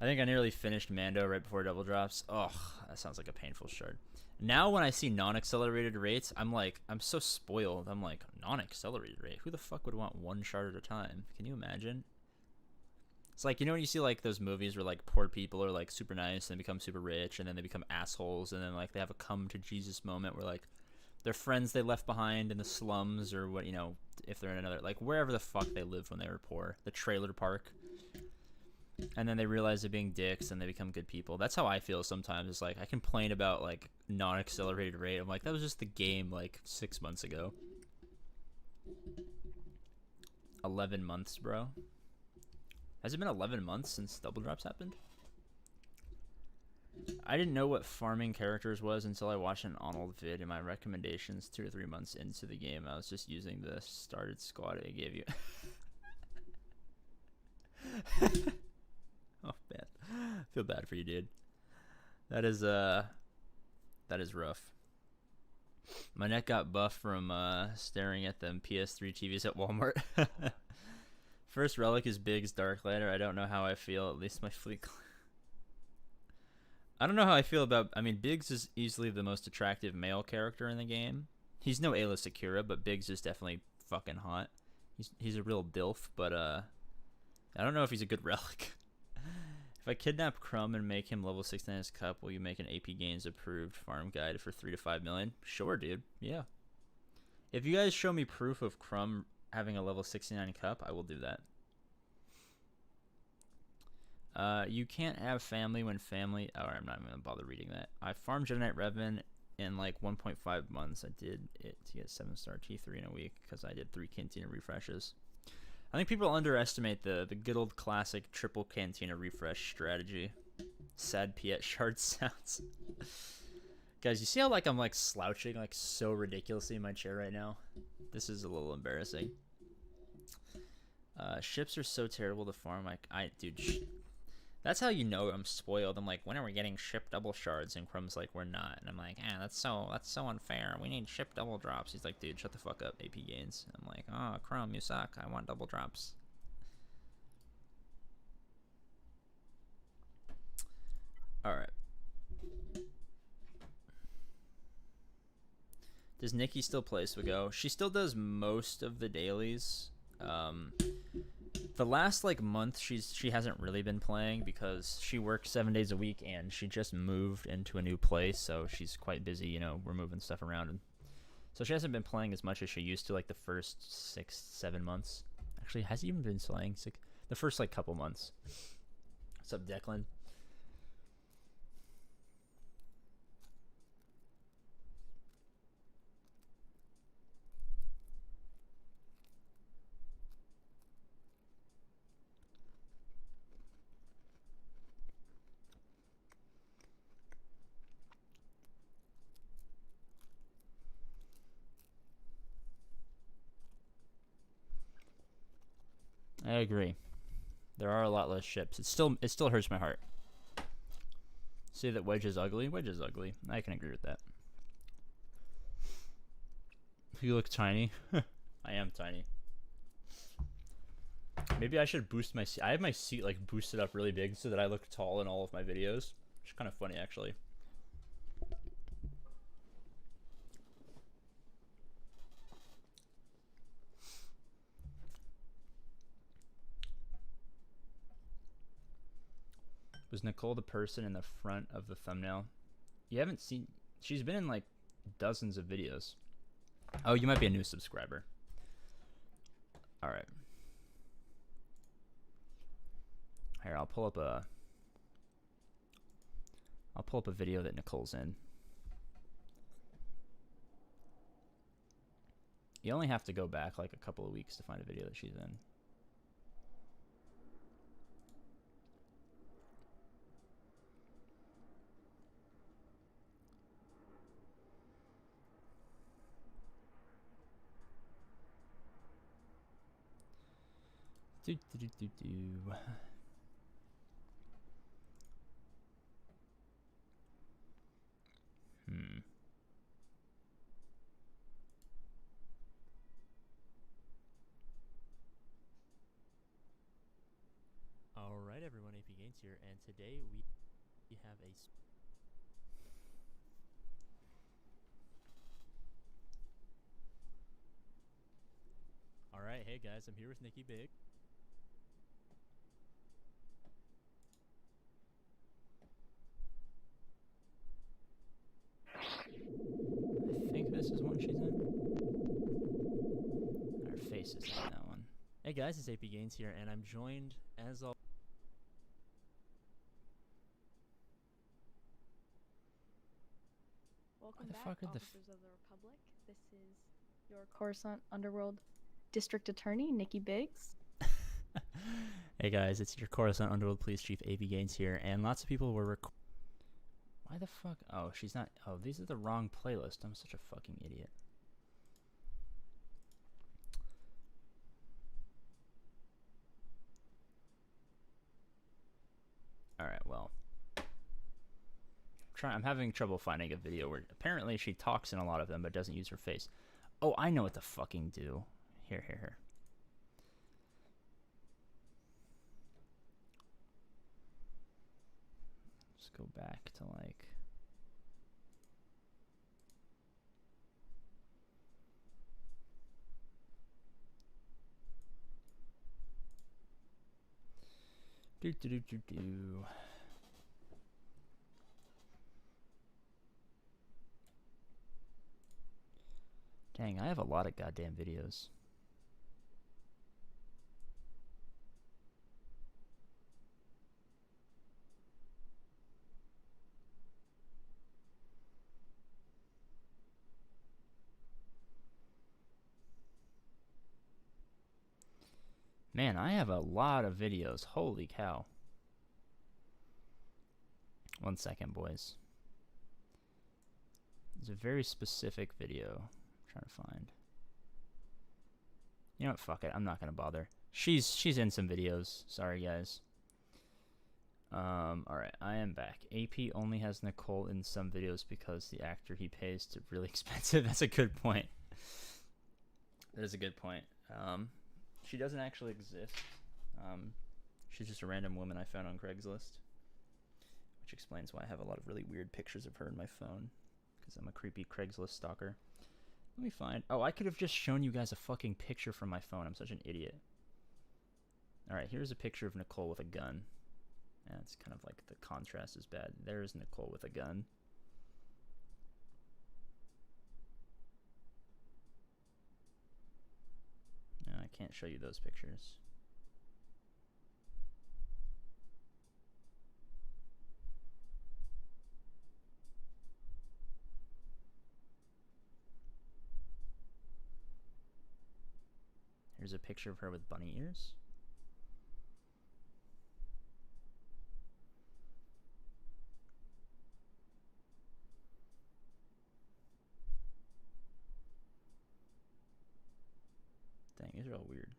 I think I nearly finished Mando right before double drops. Oh, that sounds like a painful shard. Now when I see non-accelerated rates, I'm like, I'm so spoiled. I'm like, non-accelerated rate? Who the fuck would want one shard at a time? Can you imagine? It's like, you know when you see like those movies where like poor people are like super nice and become super rich and then they become assholes and then like they have a come to Jesus moment where like their friends they left behind in the slums or what, you know, if they're in another, like wherever the fuck they lived when they were poor, the trailer park. And then they realize they're being dicks and they become good people. That's how I feel sometimes. It's like I complain about like non-accelerated rate. I'm like, that was just the game like 6 months ago. 11 months, bro. Has it been 11 months since double drops happened? I didn't know what farming characters was until I watched an Arnold vid in my recommendations 2 or 3 months into the game. I was just using the started squad I gave you. Oh man, I feel bad for you, dude. That is rough. My neck got buff from staring at them PS3 TVs at Walmart. First relic is Biggs Darklighter. I don't know how I feel. At least my fleet. I don't know how I feel about. I mean, Biggs is easily the most attractive male character in the game. He's no Ayla Secura, but Biggs is definitely fucking hot. He's a real dilf, but I don't know if he's a good relic. If I kidnap Crumb and make him level 69 as cup, will you make an APGAINS approved farm guide for 3 to 5 million? Sure, dude. Yeah. If you guys show me proof of Crumb having a level 69 cup, I will do that. You can't have family when family... Oh, I'm not even going to bother reading that. I farmed Jedi Knight Revan in like 1.5 months. I did it to get 7-star T3 in a week because I did 3 Cantina refreshes. I think people underestimate the good old classic triple Cantina refresh strategy. Sad Piet shard sounds. Guys, you see how like I'm like slouching like so ridiculously in my chair right now? This is a little embarrassing. Ships are so terrible to farm. Like dude, that's how you know I'm spoiled. I'm like, when are we getting ship double shards? And Crumb's like, we're not. And I'm like, that's so unfair. We need ship double drops. He's like, dude, shut the fuck up, APGAINS. I'm like, oh, Crumb, you suck. I want double drops. All right. Does Nikki still play SWGOH? She still does most of the dailies. The last like month she hasn't really been playing because she works 7 days a week and she just moved into a new place, so she's quite busy, you know, we're moving stuff around, and so she hasn't been playing as much as she used to like the first 6-7 months. Actually, has even been playing the first like couple months. What's up, Declan? I agree. There are a lot less ships. It still hurts my heart. Say that Wedge is ugly. Wedge is ugly. I can agree with that. You look tiny. I am tiny. Maybe I should boost my seat. I have my seat like boosted up really big so that I look tall in all of my videos. Which is kind of funny actually. Was Nicole the person in the front of the thumbnail? You haven't seen... She's been in like dozens of videos. Oh, you might be a new subscriber. Alright. Here, I'll pull up a video that Nicole's in. You only have to go back like a couple of weeks to find a video that she's in. Alright everyone, APGAINS here, and today we have a... Alright, hey guys, I'm here with Nikki Big. I think this is one she's in. Her face is in that one. Hey guys, it's APGAINS here, and I'm joined, as always... Welcome back, officers of the Republic. This is your Coruscant Underworld District Attorney, Nikki Biggs. Hey guys, it's your Coruscant Underworld Police Chief APGAINS here, and lots of people were Why the fuck? Oh, she's not... Oh, these are the wrong playlist. I'm such a fucking idiot. Alright, well... I'm having trouble finding a video where apparently she talks in a lot of them but doesn't use her face. Oh, I know what to fucking do. Here. Let's go back to like... Dang, I have a lot of goddamn videos. Man, I have a lot of videos. Holy cow. 1 second, boys. It's a very specific video. Trying to find. You know what? Fuck it. I'm not gonna bother. She's in some videos. Sorry, guys. All right. I am back. AP only has Nicole in some videos because the actor he pays to really expensive. That's a good point. That is a good point. She doesn't actually exist. She's just a random woman I found on Craigslist, which explains why I have a lot of really weird pictures of her in my phone, because I'm a creepy Craigslist stalker. Let me find... Oh, I could have just shown you guys a fucking picture from my phone. I'm such an idiot. Alright, here's a picture of Nicole with a gun. Yeah, it's kind of like the contrast is bad. There's Nicole with a gun. No, I can't show you those pictures. Here's a picture of her with bunny ears. Dang, these are all weird.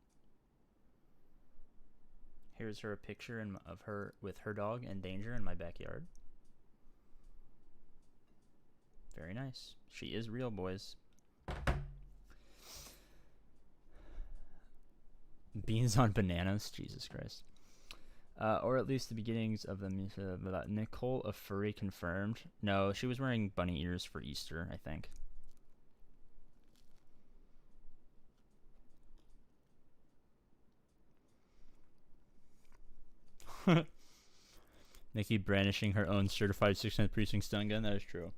Here's her a picture of her with her dog in danger in my backyard. Very nice. She is real, boys. Beans on bananas? Jesus Christ. Or at least the beginnings of them. Nicole a furry confirmed. No, she was wearing bunny ears for Easter, I think. Nikki brandishing her own certified 6th precinct stun gun. That is true.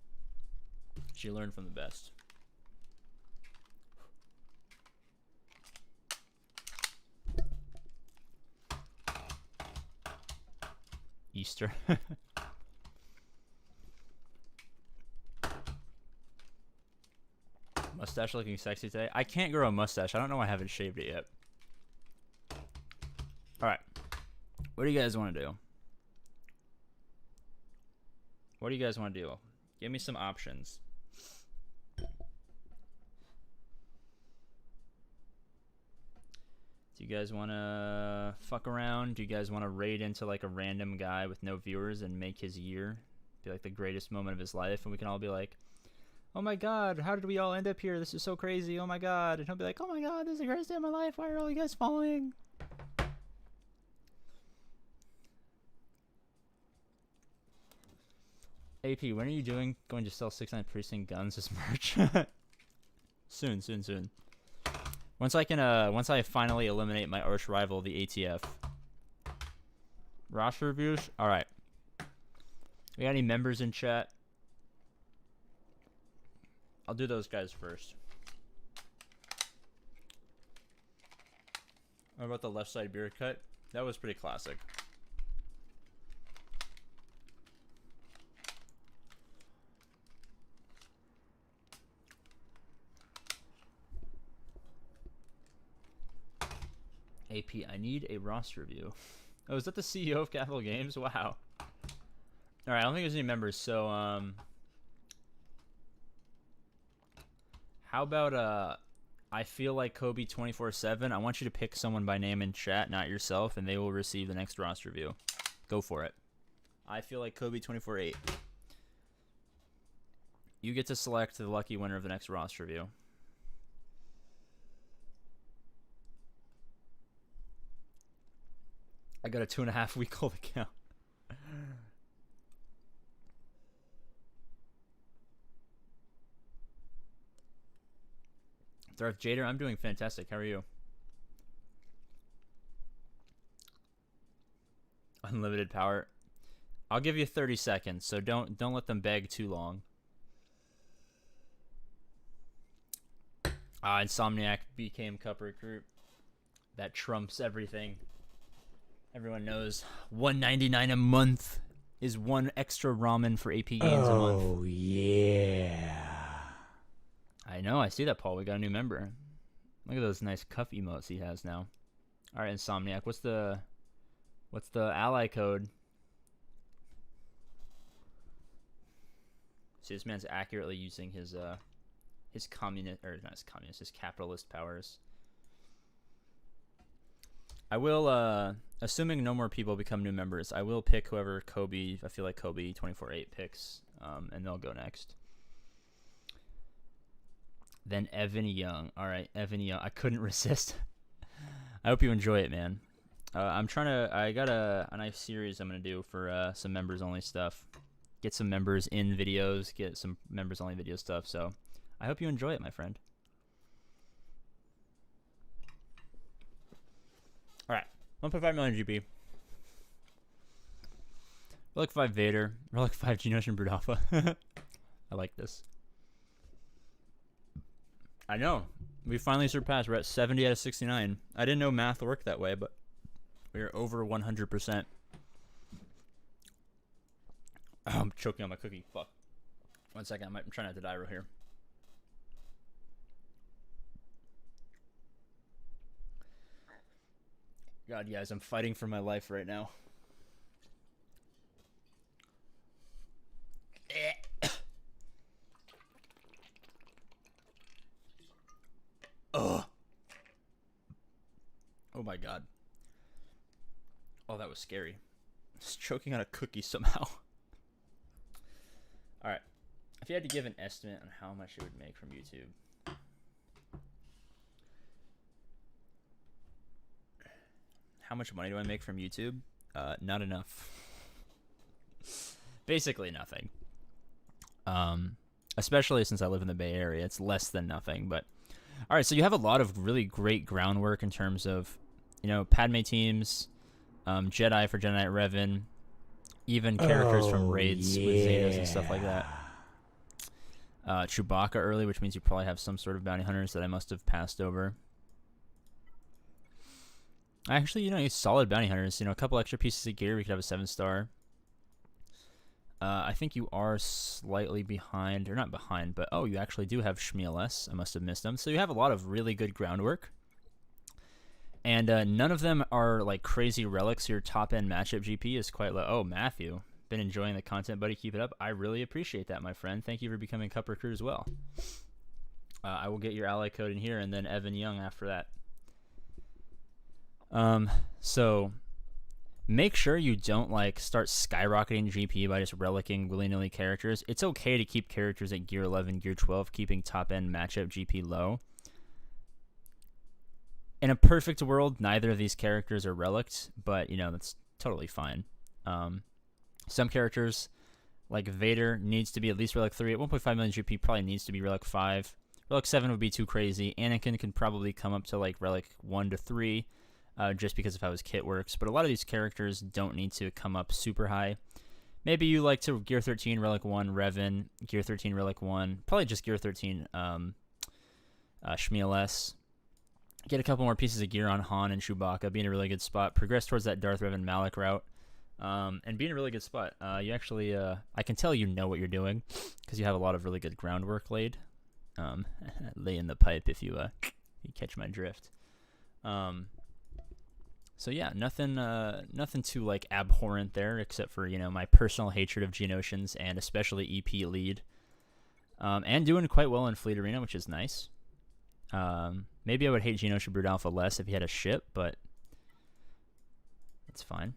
She learned from the best. Easter. Mustache looking sexy today. I can't grow a mustache. I don't know why I haven't shaved it yet. Alright. What do you guys want to do? What do you guys want to do? Give me some options. Do you guys want to fuck around? Do you guys want to raid into like a random guy with no viewers and make his year be like the greatest moment of his life? And we can all be like, oh my god, how did we all end up here? This is so crazy. Oh my god. And he'll be like, oh my god, this is the greatest day of my life. Why are all you guys following? AP, when are you going to sell 6th precinct guns as merch? Soon. Once I finally eliminate my arch rival, the ATF. Roster reviews? Alright. We got any members in chat? I'll do those guys first. What about the left side beard cut? That was pretty classic. AP, I need a roster review. Oh, is that the CEO of Capital Games? Wow. Alright, I don't think there's any members, so, how about, I feel like Kobe 24/7. I want you to pick someone by name in chat, not yourself, and they will receive the next roster review. Go for it. I feel like Kobe 24/8. You get to select the lucky winner of the next roster review. I got a 2.5-week-old account. Darth Jader, I'm doing fantastic. How are you? Unlimited power. I'll give you 30 seconds, so don't let them beg too long. Insomniac became Cup recruit. That trumps everything. Everyone knows $1.99 a month is one extra ramen for AP Gains a month. Oh, yeah. I know. I see that, Paul. We got a new member. Look at those nice cuff emotes he has now. All right, Insomniac. What's the ally code? See, this man's accurately using his communist, or not his communist, his capitalist powers. I will, assuming no more people become new members, I will pick whoever Kobe, I feel like Kobe 24/8 picks, and they'll go next. Then Evan Young. All right, Evan Young. I couldn't resist. I hope you enjoy it, man. I got a nice series I'm going to do for some members only stuff. Get some members in videos, get some members only video stuff. So I hope you enjoy it, my friend. All right, 1.5 million GP. Relic 5 Vader. Relic 5 Geonosian Brood Alpha. I like this. I know. We finally surpassed. We're at 70 out of 69. I didn't know math worked that way, but we're over 100%. Oh, I'm choking on my cookie. Fuck. 1 second. I'm trying not to die real here. God, guys, I'm fighting for my life right now. Ugh. Oh my god. Oh, that was scary. Just choking on a cookie somehow. Alright. If you had to give an estimate on how much it would make from YouTube. How much money do I make from YouTube? Not enough. Basically nothing. Especially since I live in the Bay Area, it's less than nothing. But all right, so you have a lot of really great groundwork in terms of, you know, Padme teams, Jedi for Jedi Knight Revan, even characters from raids with Zetas and stuff like that. Chewbacca early, which means you probably have some sort of bounty hunters that I must have passed over. Actually, you know, solid bounty hunters. You know, a couple extra pieces of gear, we could have a 7-star. I think you are slightly behind, or not behind, but oh, you actually do have Shmiel S. I must have missed them. So you have a lot of really good groundwork. And none of them are like crazy relics. Your top end matchup GP is quite low. Oh, Matthew, been enjoying the content, buddy. Keep it up. I really appreciate that, my friend. Thank you for becoming Cup Recruit as well. I will get your ally code in here, and then Evan Young after that. So make sure you don't like start skyrocketing GP by just relicking willy-nilly characters. It's okay to keep characters at gear 11, gear 12, keeping top end matchup GP low. In a perfect world, neither of these characters are relics, but you know, that's totally fine. Some characters like Vader needs to be at least relic 3 at 1.5 million GP, probably needs to be relic 5. Relic 7 would be too crazy. Anakin can probably come up to like relic 1 to 3. Just because of how his kit works. But a lot of these characters don't need to come up super high. Maybe you like to Gear 13 Relic 1 Revan, Gear 13 Relic 1, probably just Gear 13 Shmiel S. Get a couple more pieces of gear on Han and Chewbacca, be in a really good spot. Progress towards that Darth Revan Malak route, and be in a really good spot. You actually, I can tell you know what you're doing, because you have a lot of really good groundwork laid. Lay in the pipe if you catch my drift. So yeah, nothing too like abhorrent there, except for, you know, my personal hatred of Geonosians and especially EP lead, and doing quite well in Fleet Arena, which is nice. Maybe I would hate Geonosian Brood Alpha less if he had a ship, but it's fine.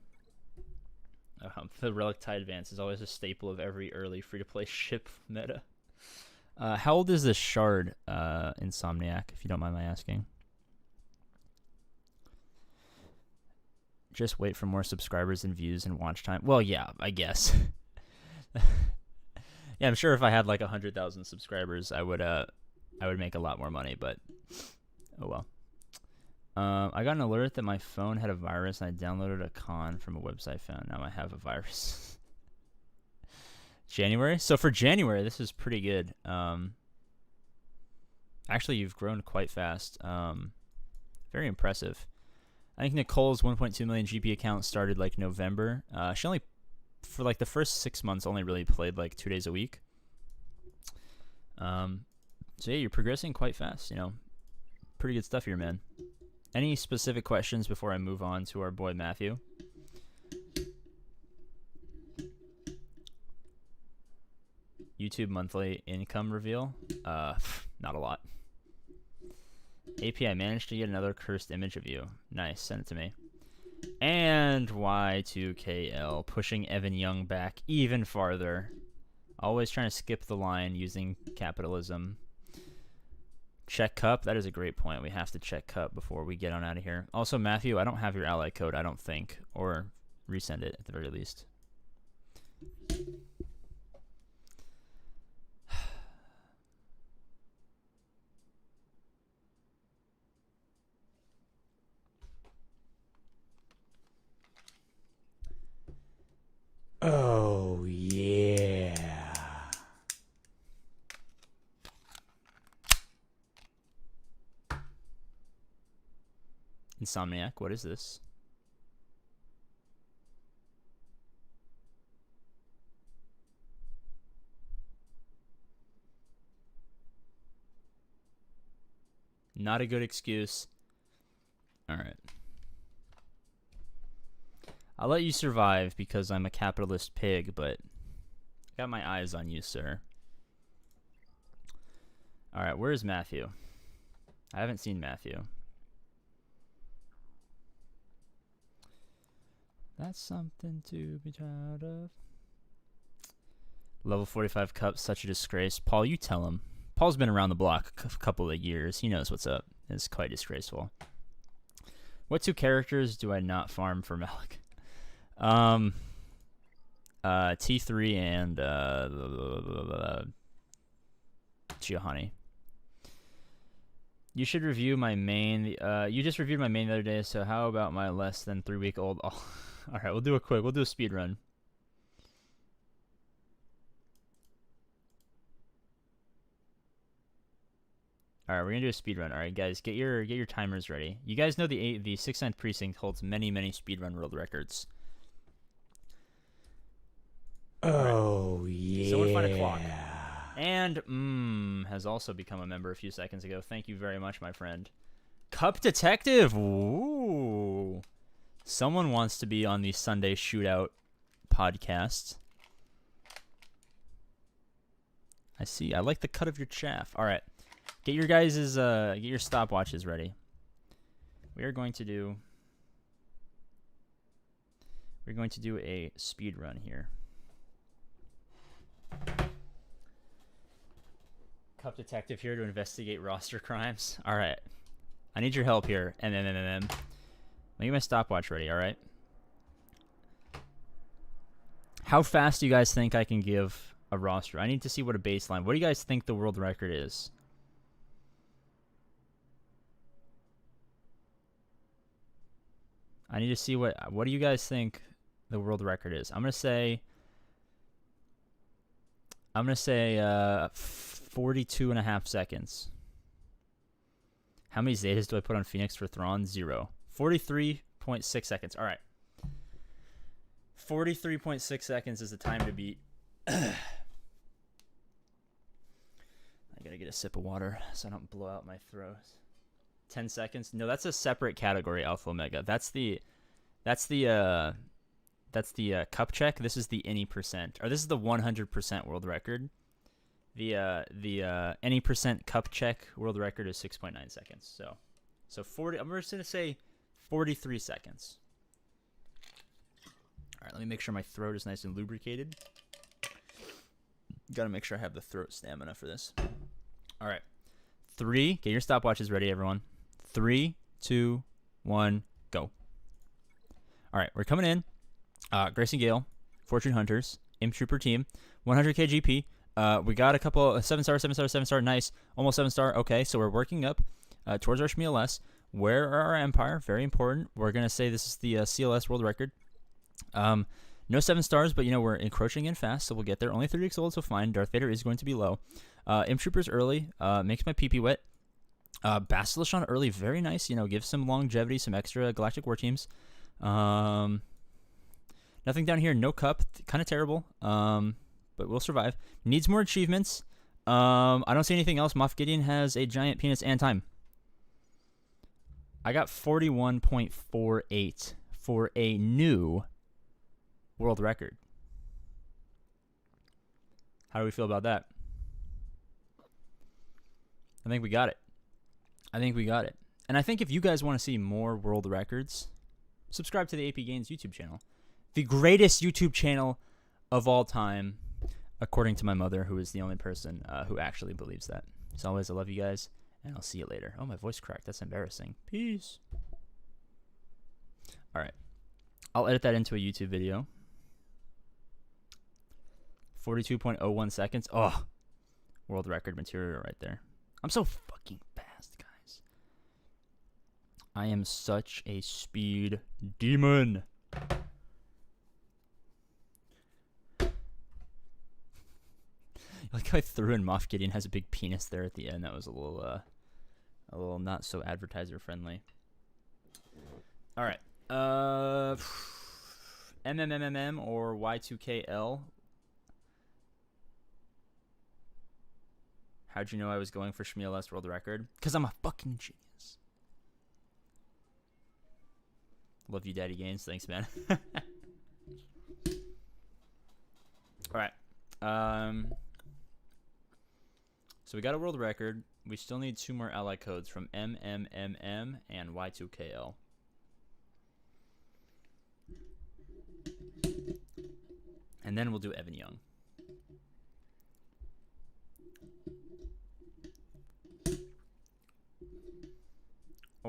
The Relic Tie Advance is always a staple of every early free-to-play ship meta. How old is this Shard, Insomniac, if you don't mind my asking? Just wait for more subscribers and views and watch time. Well, yeah, I guess. Yeah, I'm sure if I had like 100,000 subscribers, I would make a lot more money, but oh well. I got an alert that my phone had a virus, and I downloaded a con from a website found. Now I have a virus. January? So for January, this is pretty good. Actually, you've grown quite fast. Very impressive. I think Nicole's 1.2 million GP account started like November. She only, for like the first 6 months, only really played like 2 days a week. So yeah, you're progressing quite fast, you know. Pretty good stuff here, man. Any specific questions before I move on to our boy Matthew? YouTube monthly income reveal? Not a lot. AP, I managed to get another cursed image of you. Nice, send it to me. And Y2KL, pushing Evan Young back even farther. Always trying to skip the line using capitalism. Check Cup, that is a great point. We have to check Cup before we get on out of here. Also, Matthew, I don't have your ally code, I don't think. Or resend it at the very least. Oh, yeah. Insomniac, what is this? Not a good excuse. Alright. I'll let you survive because I'm a capitalist pig, but I got my eyes on you, sir. Alright, where's Matthew? I haven't seen Matthew. That's something to be proud of. Level 45 cup, such a disgrace. Paul, you tell him. Paul's been around the block a couple of years. He knows what's up. It's quite disgraceful. What 2 characters do I not farm for Malik? T3 and Giovanni. You should review my main. You just reviewed my main the other day, so how about my less than 3-week-old? Oh, all right, we'll do a speed run. All right, we're gonna do a speed run. All right, guys, get your timers ready. You guys know the 69th precinct holds many speed run world records. Oh, yeah. Someone find a clock. And has also become a member a few seconds ago. Thank you very much, my friend. Cup Detective. Ooh. Someone wants to be on the Sunday Shootout podcast. I see. I like the cut of your chaff. All right. Get your guys's get your stopwatches ready. We're going to do a speed run here. Cup Detective here to investigate roster crimes. All right. I need your help here. Let me get my stopwatch ready, all right? How fast do you guys think I can give a roster? I need to see what a baseline. What do you guys think the world record is? I need to see what do you guys think the world record is? I'm going to say 42 and a half seconds. How many Zetas do I put on Phoenix for Thrawn? 0. 43.6 seconds. All right. 43.6 seconds is the time to beat. I got to get a sip of water so I don't blow out my throat. 10 seconds. No, that's a separate category, Alpha Omega. That's the cup check. This is the any percent, or this is the 100% world record. The any percent cup check world record is 6.9 seconds. So 40. I'm just gonna say 43 seconds. All right, let me make sure my throat is nice and lubricated. Got to make sure I have the throat stamina for this. All right, 3. Get your stopwatches ready, everyone. 3, 2, 1, go. All right, we're coming in. Grayson Gale, Fortune Hunters, Imp Trooper team, 100k GP. We got a couple 7-star, 7-star, 7-star, nice, almost 7-star. Okay, so we're working up towards our SWGOH. Where are our Empire? Very important. We're gonna say this is the CLS world record. No 7 stars, but we're encroaching in fast, so we'll get there. Only 30 weeks old, so fine. Darth Vader is going to be low. Imp Troopers early makes my pee wet. Basilisk on early, very nice. Gives some longevity, some extra Galactic War Teams. Nothing down here. No cup. Kind of terrible. But we'll survive. Needs more achievements. I don't see anything else. Moff Gideon has a giant penis and time. I got 41.48 for a new world record. How do we feel about that? I think we got it. And I think if you guys want to see more world records, subscribe to the APGAINS YouTube channel. The greatest YouTube channel of all time, according to my mother, who is the only person who actually believes that. As always, I love you guys, and I'll see you later. Oh, my voice cracked. That's embarrassing. Peace. All right. I'll edit that into a YouTube video. 42.01 seconds. Oh, world record material right there. I'm so fucking fast, guys. I am such a speed demon. Like how I threw in Moff Gideon has a big penis there at the end. That was a little not so advertiser friendly. All right. MMMMM or Y2KL. How'd you know I was going for SWGOH world record? Because I'm a fucking genius. Love you, Daddy Gaines. Thanks, man. All right. So we got a world record. We still need 2 more ally codes from MMMM and Y2KL. And then we'll do Evan Young.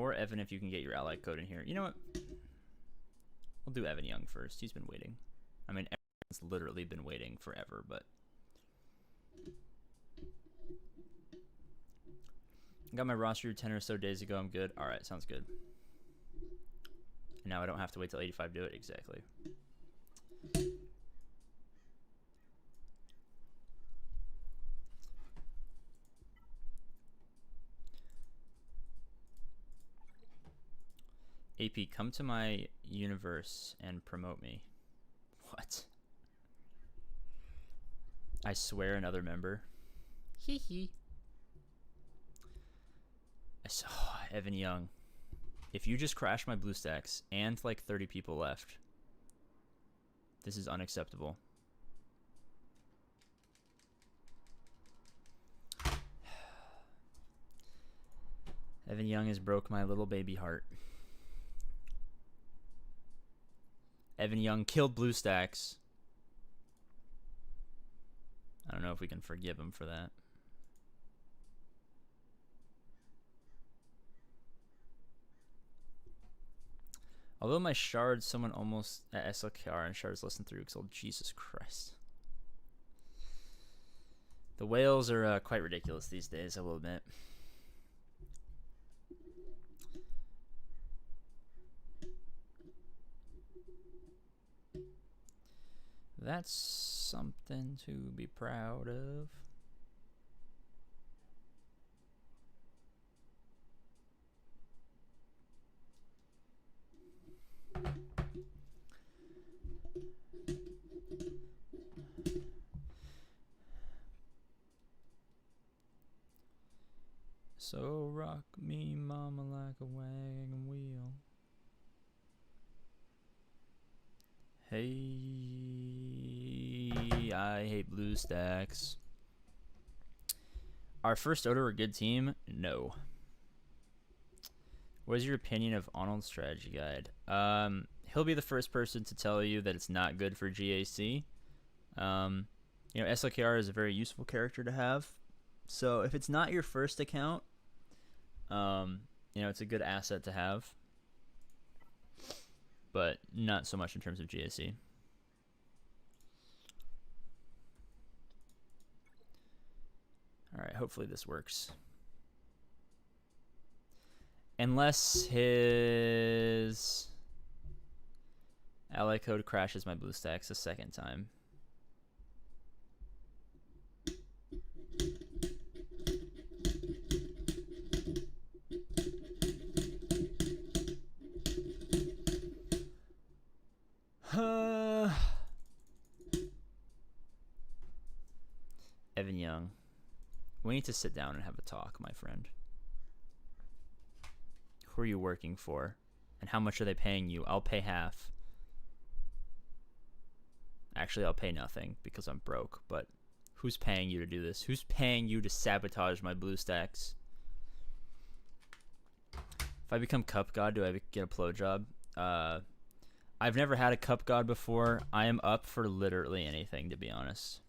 Or Evan, if you can get your ally code in here. You know what? We'll do Evan Young first. He's been waiting. I mean, Evan's literally been waiting forever, but... Got my roster 10 or so days ago. I'm good. Alright, sounds good. And now I don't have to wait till 85 to do it. Exactly. AP, come to my universe and promote me. What? I swear another member. Hee hee. I saw Evan Young. If you just crash my BlueStacks and like 30 people left, this is unacceptable. Evan Young has broke my little baby heart. Evan Young killed BlueStacks. I don't know if we can forgive him for that. Although my shards, someone almost at SLKR and shards less than 3 weeks old. Jesus Christ. The whales are quite ridiculous these days, I will admit. That's something to be proud of. So rock me, mama, like a wagon wheel. Hey, I hate BlueStacks. Our first Odo a good team? No. What is your opinion of Arnold's strategy guide? He'll be the first person to tell you that it's not good for GAC. You know, SLKR is a very useful character to have. So if it's not your first account, you know, it's a good asset to have. But not so much in terms of GAC. Alright, hopefully this works. Unless his ally code crashes my BlueStacks a second time. Evan Young. We need to sit down and have a talk, my friend. Who are you working for? And how much are they paying you? I'll pay half. Actually, I'll pay nothing because I'm broke, but who's paying you to do this? Who's paying you to sabotage my BlueStacks? If I become Cup God, do I get a Plo job? I've never had a Cup God before. I am up for literally anything, to be honest.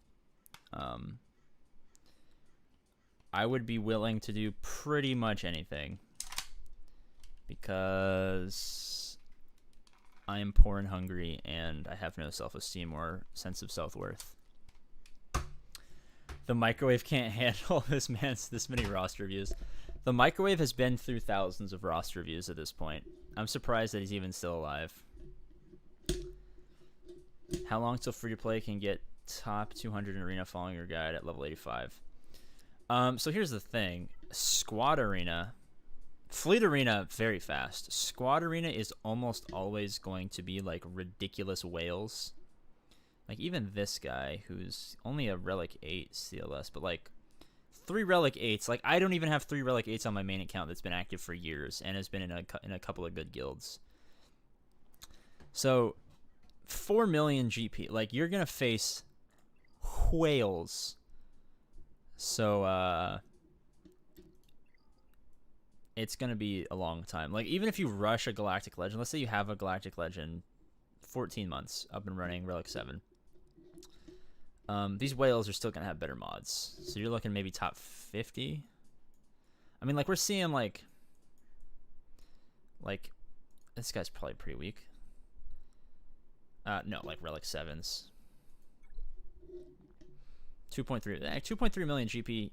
I would be willing to do pretty much anything because I am poor and hungry and I have no self-esteem or sense of self-worth. The microwave can't handle this many roster views. The microwave has been through thousands of roster views at this point. I'm surprised that he's even still alive. How long till free to play can get top 200 in arena following your guide at level 85? So here's the thing. Squad arena, fleet arena, very fast. Squad arena is almost always going to be like ridiculous whales. Like even this guy who's only a relic 8 CLS, but like 3 relic 8s. Like I don't even have 3 relic 8s on my main account that's been active for years and has been in a couple of good guilds. So 4 million GP, like you're gonna face whales. So it's gonna be a long time. Like even if you rush a Galactic Legend, let's say you have a Galactic Legend 14 months up and running, relic 7. These whales are still gonna have better mods. So you're looking maybe top 50. I mean, like we're seeing like Like, this guy's probably pretty weak. No, like Relic 7s. 2.3 million GP.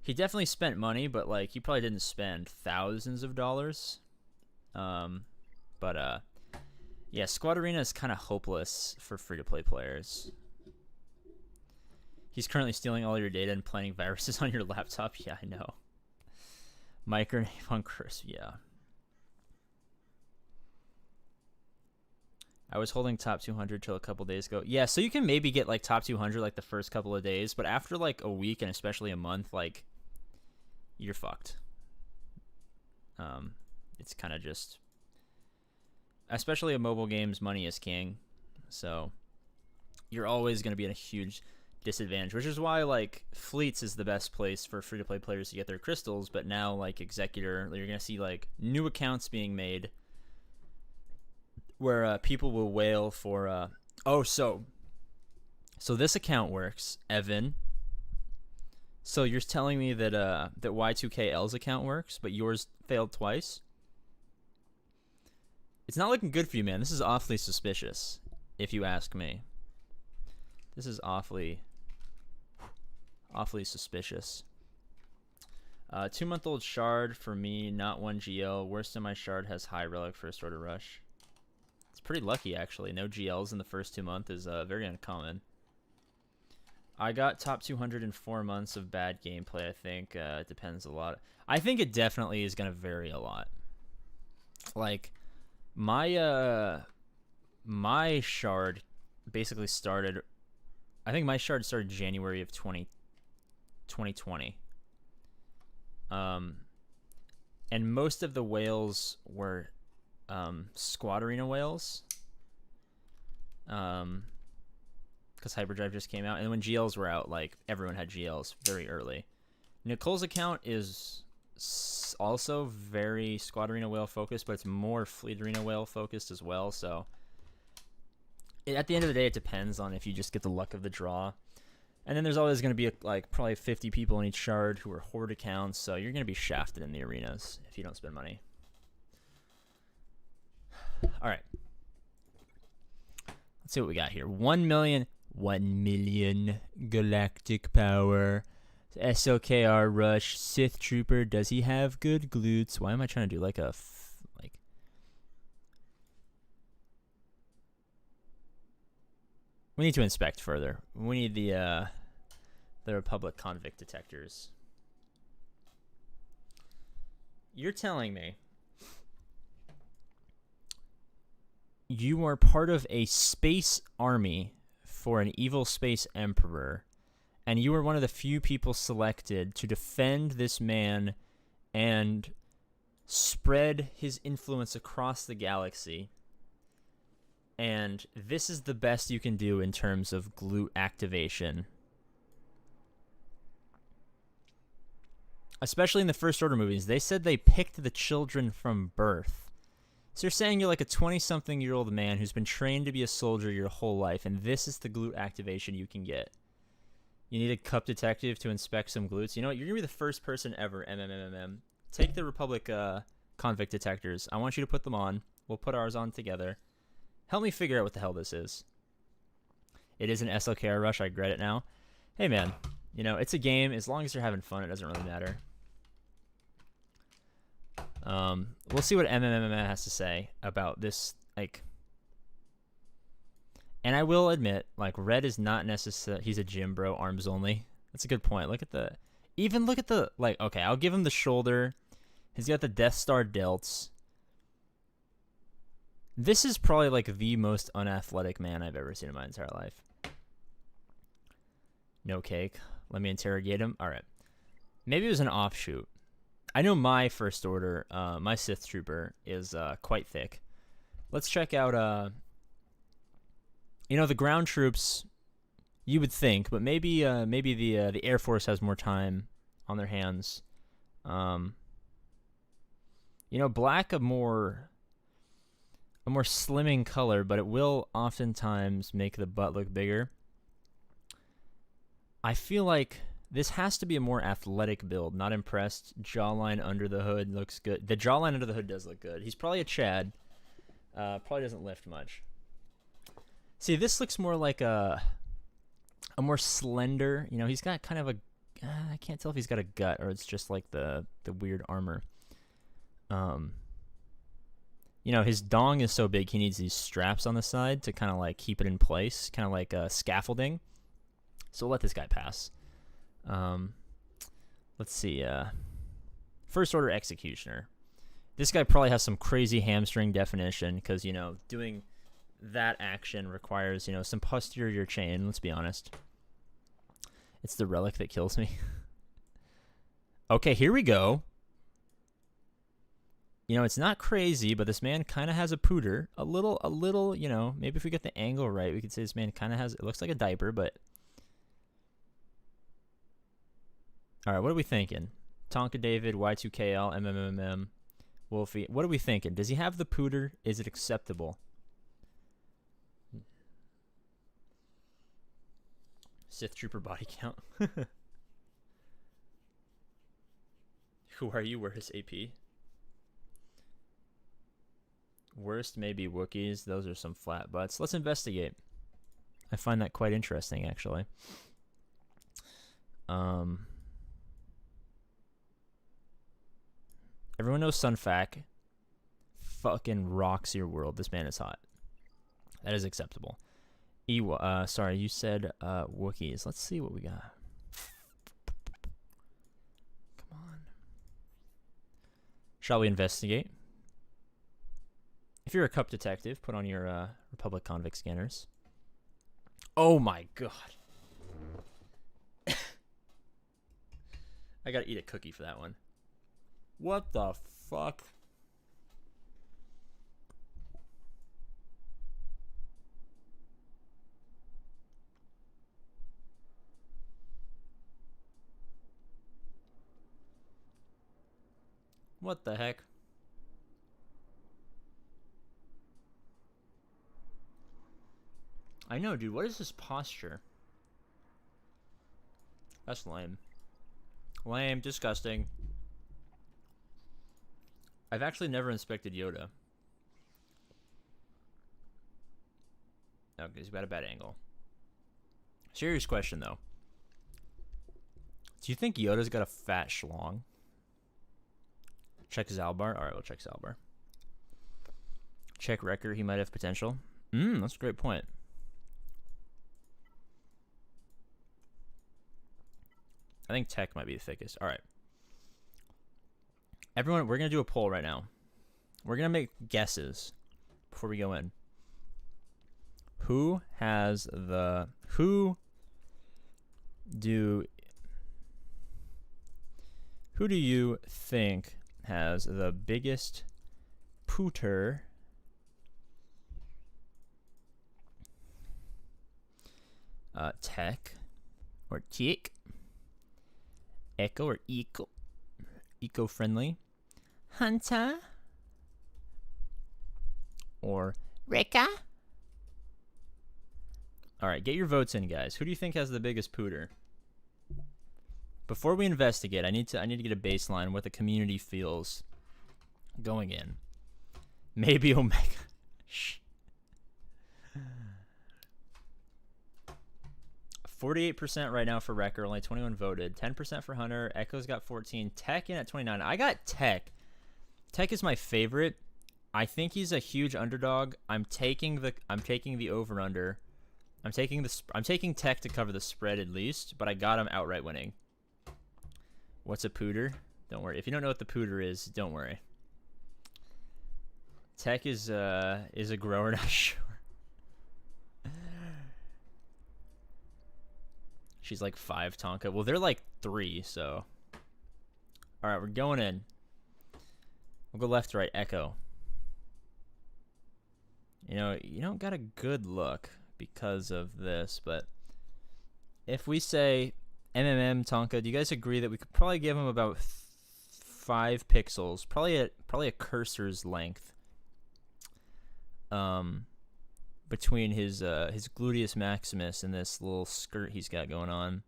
He definitely spent money, but like he probably didn't spend thousands of dollars. Yeah, Squad Arena is kind of hopeless for free-to-play players. He's currently stealing all your data and planting viruses on your laptop. Yeah, I know. Microname on Curse. Yeah. I was holding top 200 till a couple days ago. Yeah, so you can maybe get like top 200 like the first couple of days, but after like a week and especially a month, like you're fucked. It's kind of just, especially in mobile games, money is king. So you're always going to be in a huge disadvantage, which is why like Fleets is the best place for free-to-play players to get their crystals. But now like Executor, you're going to see like new accounts being made where people will whale for so this account works, Evan. So you're telling me that that Y2KL's account works, but yours failed twice? It's not looking good for you, man. This is awfully suspicious, if you ask me. This is awfully suspicious. 2-month-old shard for me, not 1 GL. Worst of my shard has high relic first order rush. It's pretty lucky, actually. No GLs in the first 2 months is very uncommon. I got top 200 in 4 months of bad gameplay, I think. It depends a lot. I think it definitely is going to vary a lot. Like, my shard basically started... I think my shard started January of 2020. And most of the whales were Squad Arena whales. Because Hyperdrive just came out. And when GLs were out, like, everyone had GLs very early. Nicole's account is also very Squad Arena whale focused, but it's more Fleet Arena whale focused as well. So at the end of the day, it depends on if you just get the luck of the draw. And then there's always going to be like probably 50 people in each shard who are horde accounts, so you're going to be shafted in the arenas if you don't spend money. All right. Let's see what we got here. 1 million galactic power. SLKR rush. Sith Trooper. Does he have good glutes? Why am I trying to do like a We need to inspect further. We need the Republic convict detectors. You're telling me you are part of a space army for an evil space emperor, and you were one of the few people selected to defend this man and spread his influence across the galaxy. And this is the best you can do in terms of glute activation. Especially in the First Order movies. They said they picked the children from birth. So you're saying you're like a 20-something-year-old man who's been trained to be a soldier your whole life, and this is the glute activation you can get. You need a cup detective to inspect some glutes. You know what? You're going to be the first person ever, Take the Republic convict detectors. I want you to put them on. We'll put ours on together. Help me figure out what the hell this is. It is an SLKR rush. I regret it now. Hey, man. You know, it's a game. As long as you're having fun, it doesn't really matter. We'll see what has to say about this, like... And I will admit, like, red is not necessary. He's a gym bro, arms only. That's a good point. Look at the... Even look at the... Like, okay, I'll give him the shoulder. He's got the Death Star delts. This is probably like the most unathletic man I've ever seen in my entire life. No cake. Let me interrogate him. All right. Maybe it was an offshoot. I know my First Order, my Sith Trooper, is quite thick. Let's check out, you know, the ground troops, you would think, but maybe the Air Force has more time on their hands. You know, black, a more slimming color, but it will oftentimes make the butt look bigger. I feel like This has to be a more athletic build. Not impressed. Jawline under the hood looks good. The jawline under the hood does look good. He's probably a Chad. Probably doesn't lift much. See, this looks more like a more slender. You know, he's got kind of a. I can't tell if he's got a gut or it's just like the weird armor. You know, his dong is so big he needs these straps on the side to kind of like keep it in place, kind of like scaffolding. So we'll let this guy pass. Let's see. First order executioner. This guy probably has some crazy hamstring definition because, you know, doing that action requires, you know, some posterior chain. Let's be honest. It's the relic that kills me. Okay, here we go. You know, it's not crazy, but this man kind of has a pooter. A little, you know, maybe if we get the angle right, we could say this man kind of has, it looks like a diaper, but. All right, what are we thinking? Tonka David, Y2KL, MMMM, Wolfie. What are we thinking? Does he have the pooter? Is it acceptable? Sith Trooper body count. Who are you? Where's AP? Worst maybe Wookiees. Those are some flat butts. Let's investigate. I find that quite interesting, actually. Everyone knows Sunfac fucking rocks your world. This man is hot. That is acceptable. Sorry, you said Wookiees. Let's see what we got. Come on. Shall we investigate? If you're a cup detective, put on your Republic convict scanners. Oh my god. I gotta eat a cookie for that one. What the fuck? What the heck? I know, dude. What is this posture? That's lame. Lame. Disgusting. I've actually never inspected Yoda. Okay, he's got a bad angle. Serious question, though. Do you think Yoda's got a fat schlong? Check Zalbar. Alright, we'll check Zalbar. Check Wrecker. He might have potential. That's a great point. I think Tech might be the thickest. Alright. Everyone, we're going to do a poll right now. We're going to make guesses before we go in. Who do you think has the biggest pooter? Tech or Tick? Echo or Eco? Eco-friendly? Hunter? Or Rika? Alright, get your votes in, guys. Who do you think has the biggest pooter? Before we investigate, I need to get a baseline what the community feels going in. Maybe Omega. Shh. 48% right now for Wrecker, only 21 voted. 10% for Hunter. Echo's got 14. Tech in at 29. I got Tech. Tech is my favorite. I think he's a huge underdog. I'm taking the over under. I'm taking Tech to cover the spread at least, but I got him outright winning. What's a pooter? Don't worry. If you don't know what the pooter is, don't worry. Tech is a grower, not sure. She's like 5 Tonka. Well, they're like 3, so. All right, we're going in. We'll go left to right. Echo. You know, you don't got a good look because of this, but if we say MMM Tonka, do you guys agree that we could probably give him about 5 pixels, probably a cursor's length, between his gluteus maximus and this little skirt he's got going on?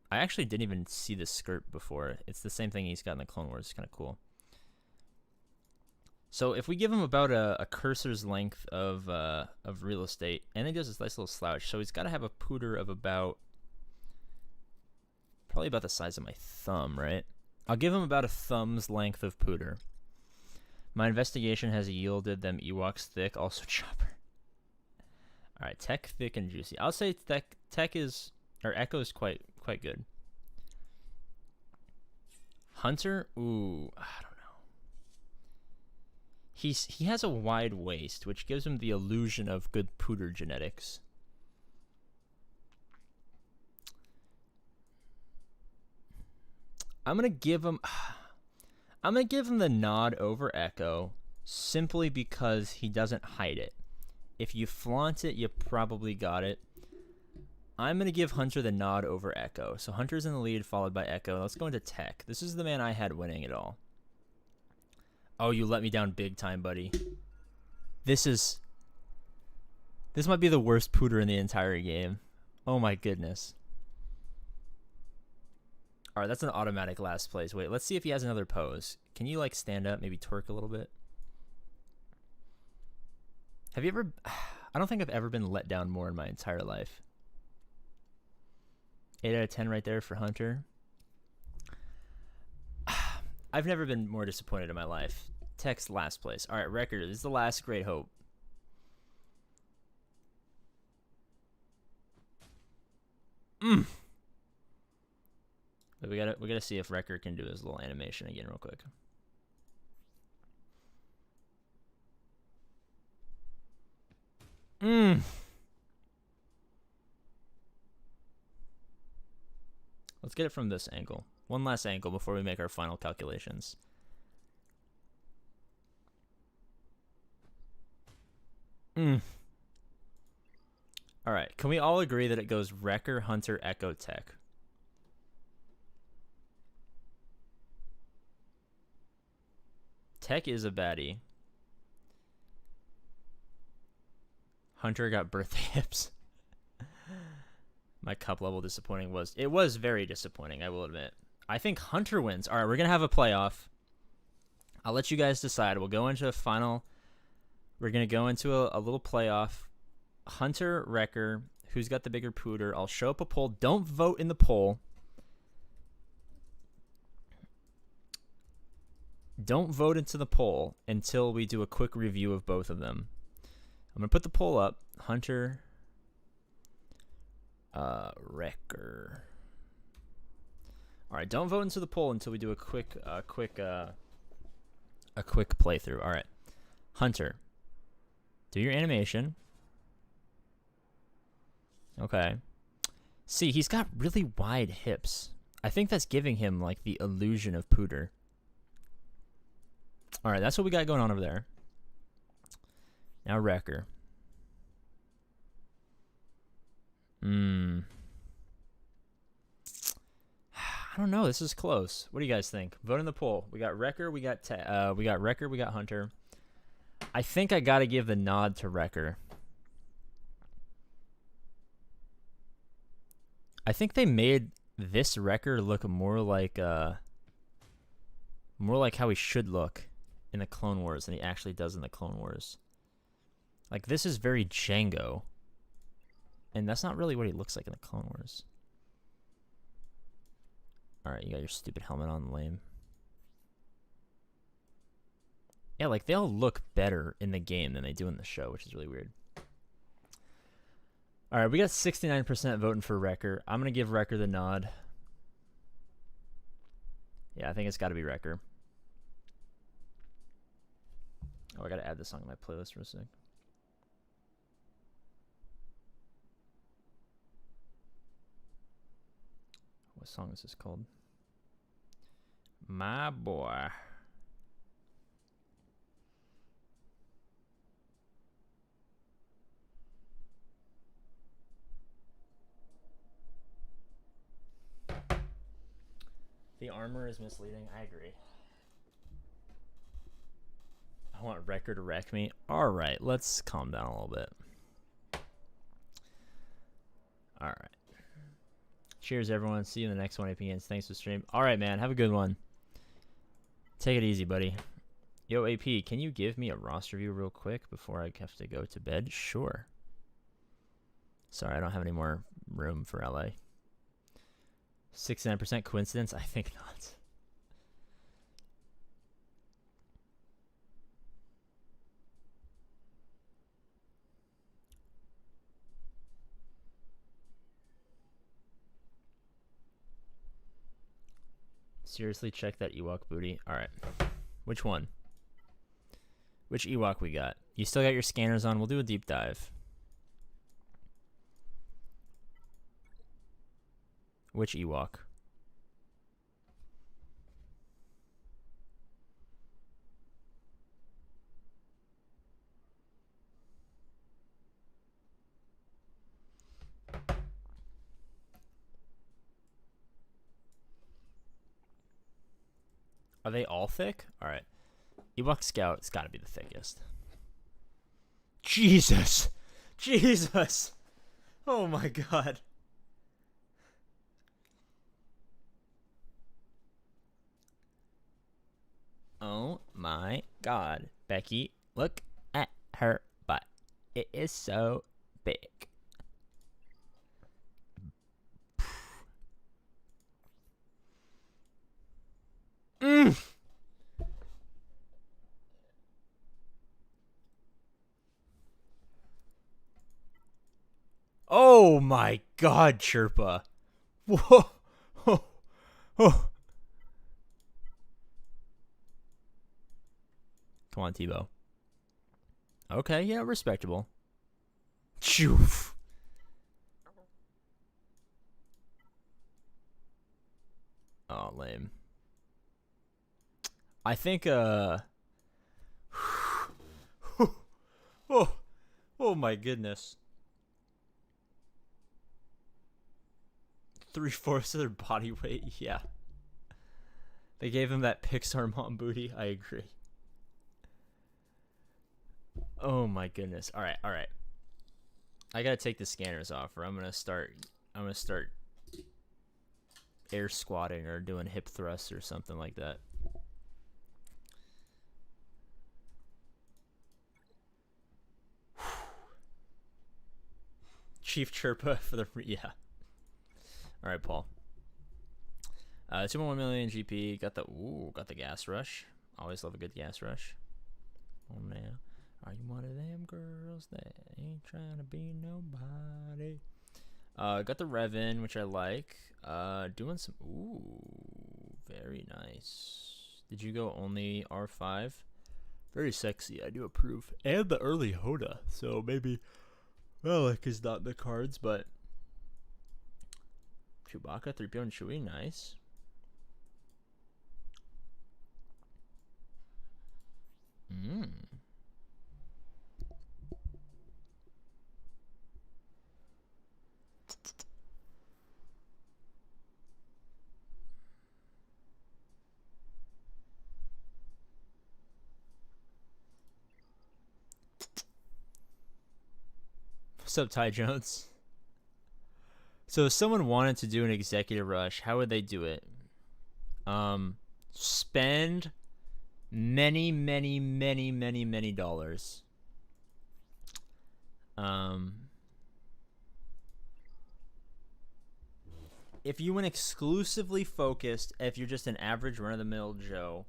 I actually didn't even see the skirt before. It's the same thing he's got in the Clone Wars. It's kind of cool. So if we give him about a cursor's length of real estate, and he does this nice little slouch, so he's got to have a pooter of about, probably about the size of my thumb, right? I'll give him about a thumb's length of pooter. My investigation has yielded them Ewoks thick, also chopper. All right, tech thick and juicy. I'll say tech is, or Echo is quite good. Hunter, ooh, I don't know. He has a wide waist, which gives him the illusion of good pooter genetics. I'm gonna give him the nod over Echo simply because he doesn't hide it. If you flaunt it, you probably got it. I'm going to give Hunter the nod over Echo. So Hunter's in the lead, followed by Echo. Let's go into tech. This is the man I had winning it all. Oh, you let me down big time, buddy. This might be the worst pooter in the entire game. Oh my goodness. All right, that's an automatic last place. Wait, let's see if he has another pose. Can you like stand up, maybe twerk a little bit? Have you ever... I don't think I've ever been let down more in my entire life. 8 out of 10 right there for Hunter. I've never been more disappointed in my life. Tech's last place. All right, record. This is the last great hope. But we gotta see if Wrecker can do his little animation again real quick. Let's get it from this angle. One last angle before we make our final calculations. Alright, can we all agree that it goes Wrecker, Hunter, Echo, Tech? Tech is a baddie. Hunter got birthday hips. My cup level disappointing was... It was very disappointing, I will admit. I think Hunter wins. All right, we're going to have a playoff. I'll let you guys decide. We'll go into a final... We're going to go into a little playoff. Hunter, Wrecker, who's got the bigger pooter? I'll show up a poll. Don't vote in the poll. Don't vote into the poll until we do a quick review of both of them. I'm going to put the poll up. Hunter... Wrecker. All right, don't vote into the poll until we do a quick playthrough. All right, Hunter, do your animation. Okay. See, he's got really wide hips. I think that's giving him like the illusion of pooter. All right, that's what we got going on over there. Now Wrecker. I don't know. This is close. What do you guys think? Vote in the poll. We got Wrecker. We got Wrecker. We got Hunter. I think I got to give the nod to Wrecker. I think they made this Wrecker look more like how he should look in the Clone Wars than he actually does in the Clone Wars. Like, this is very Django. And that's not really what he looks like in the Clone Wars. Alright, you got your stupid helmet on, lame. Yeah, like, they all look better in the game than they do in the show, which is really weird. Alright, we got 69% voting for Wrecker. I'm going to give Wrecker the nod. Yeah, I think it's got to be Wrecker. Oh, I got to add this song to my playlist for a sec. What song is this called? My Boy. The armor is misleading. I agree. I want Wrecker to wreck me. All right, let's calm down a little bit. All right. Cheers, everyone. See you in the next one, APGAINS. Thanks for stream. All right, man. Have a good one. Take it easy, buddy. Yo, AP, can you give me a roster view real quick before I have to go to bed? Sure. Sorry, I don't have any more room for LA. 69% coincidence? I think not. Seriously, check that Ewok booty. All right. Which one? Which Ewok we got? You still got your scanners on? We'll do a deep dive. Which Ewok? Are they all thick? All right. Ewok Scout, it's got to be the thickest. Jesus! Jesus! Oh my god. Oh my god. Becky, look at her butt. It is so big. Oh my god, Chirpa. Whoa. Oh. Oh. Come on, Tebow. Okay, yeah, respectable. Choof. Oh, lame. I think, oh, oh my goodness. 3/4 of their body weight, yeah. They gave him that Pixar mom booty, I agree. Oh my goodness. All right, all right. I gotta take the scanners off, or I'm gonna start air squatting or doing hip thrusts or something like that. Chief Chirpa for the yeah. All right, Paul. 2.1 million GP. Got the gas rush. Always love a good gas rush. Oh now, are you one of them girls that ain't trying to be nobody? Got the Revan, which I like. Doing some very nice. Did you go only R5? Very sexy. I do approve. And the early Hoda. So maybe Relic is not in the cards, but Chewbacca, 3PO, and Chewie, nice. What's up, Ty Jones? So if someone wanted to do an executive rush, how would they do it? Spend many dollars. If you went exclusively focused, if you're just an average run-of-the-mill Joe,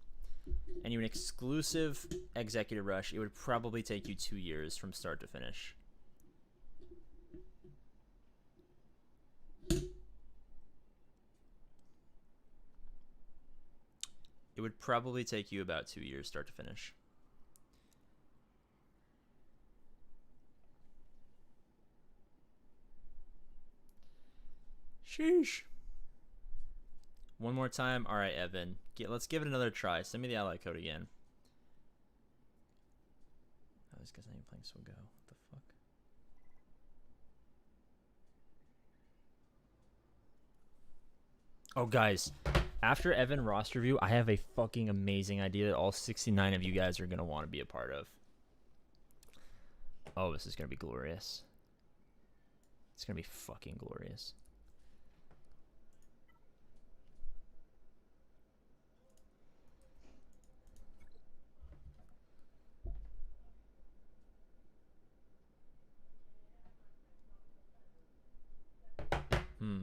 and you an exclusive executive rush, it would probably take you 2 years from start to finish. It would probably take you about 2 years start to finish. Sheesh. One more time. All right, Evan. Let's give it another try. Send me the ally code again. Oh, it's because I ain't playing SWGOH. What the fuck? Oh, guys. After Evan roster view, I have a fucking amazing idea that all 69 of you guys are going to want to be a part of. Oh, this is going to be glorious. It's going to be fucking glorious.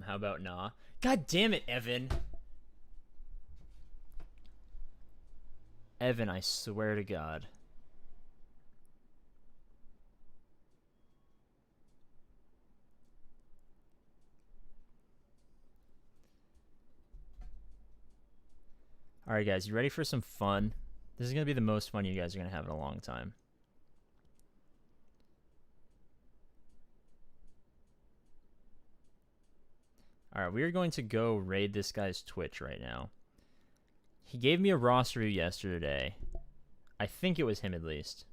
How about nah? God damn it, Evan. Evan, I swear to God. Alright, guys, you ready for some fun? This is going to be the most fun you guys are going to have in a long time. Alright, we are going to go raid this guy's Twitch right now. He gave me a roster review yesterday. I think it was him at least.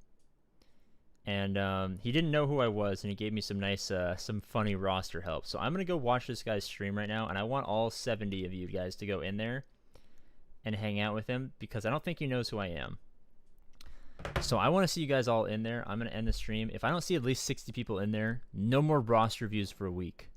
And he didn't know who I was, and he gave me some nice, some funny roster help. So I'm going to go watch this guy's stream right now, and I want all 70 of you guys to go in there and hang out with him, because I don't think he knows who I am. So I want to see you guys all in there. I'm going to end the stream. If I don't see at least 60 people in there, no more roster reviews for a week.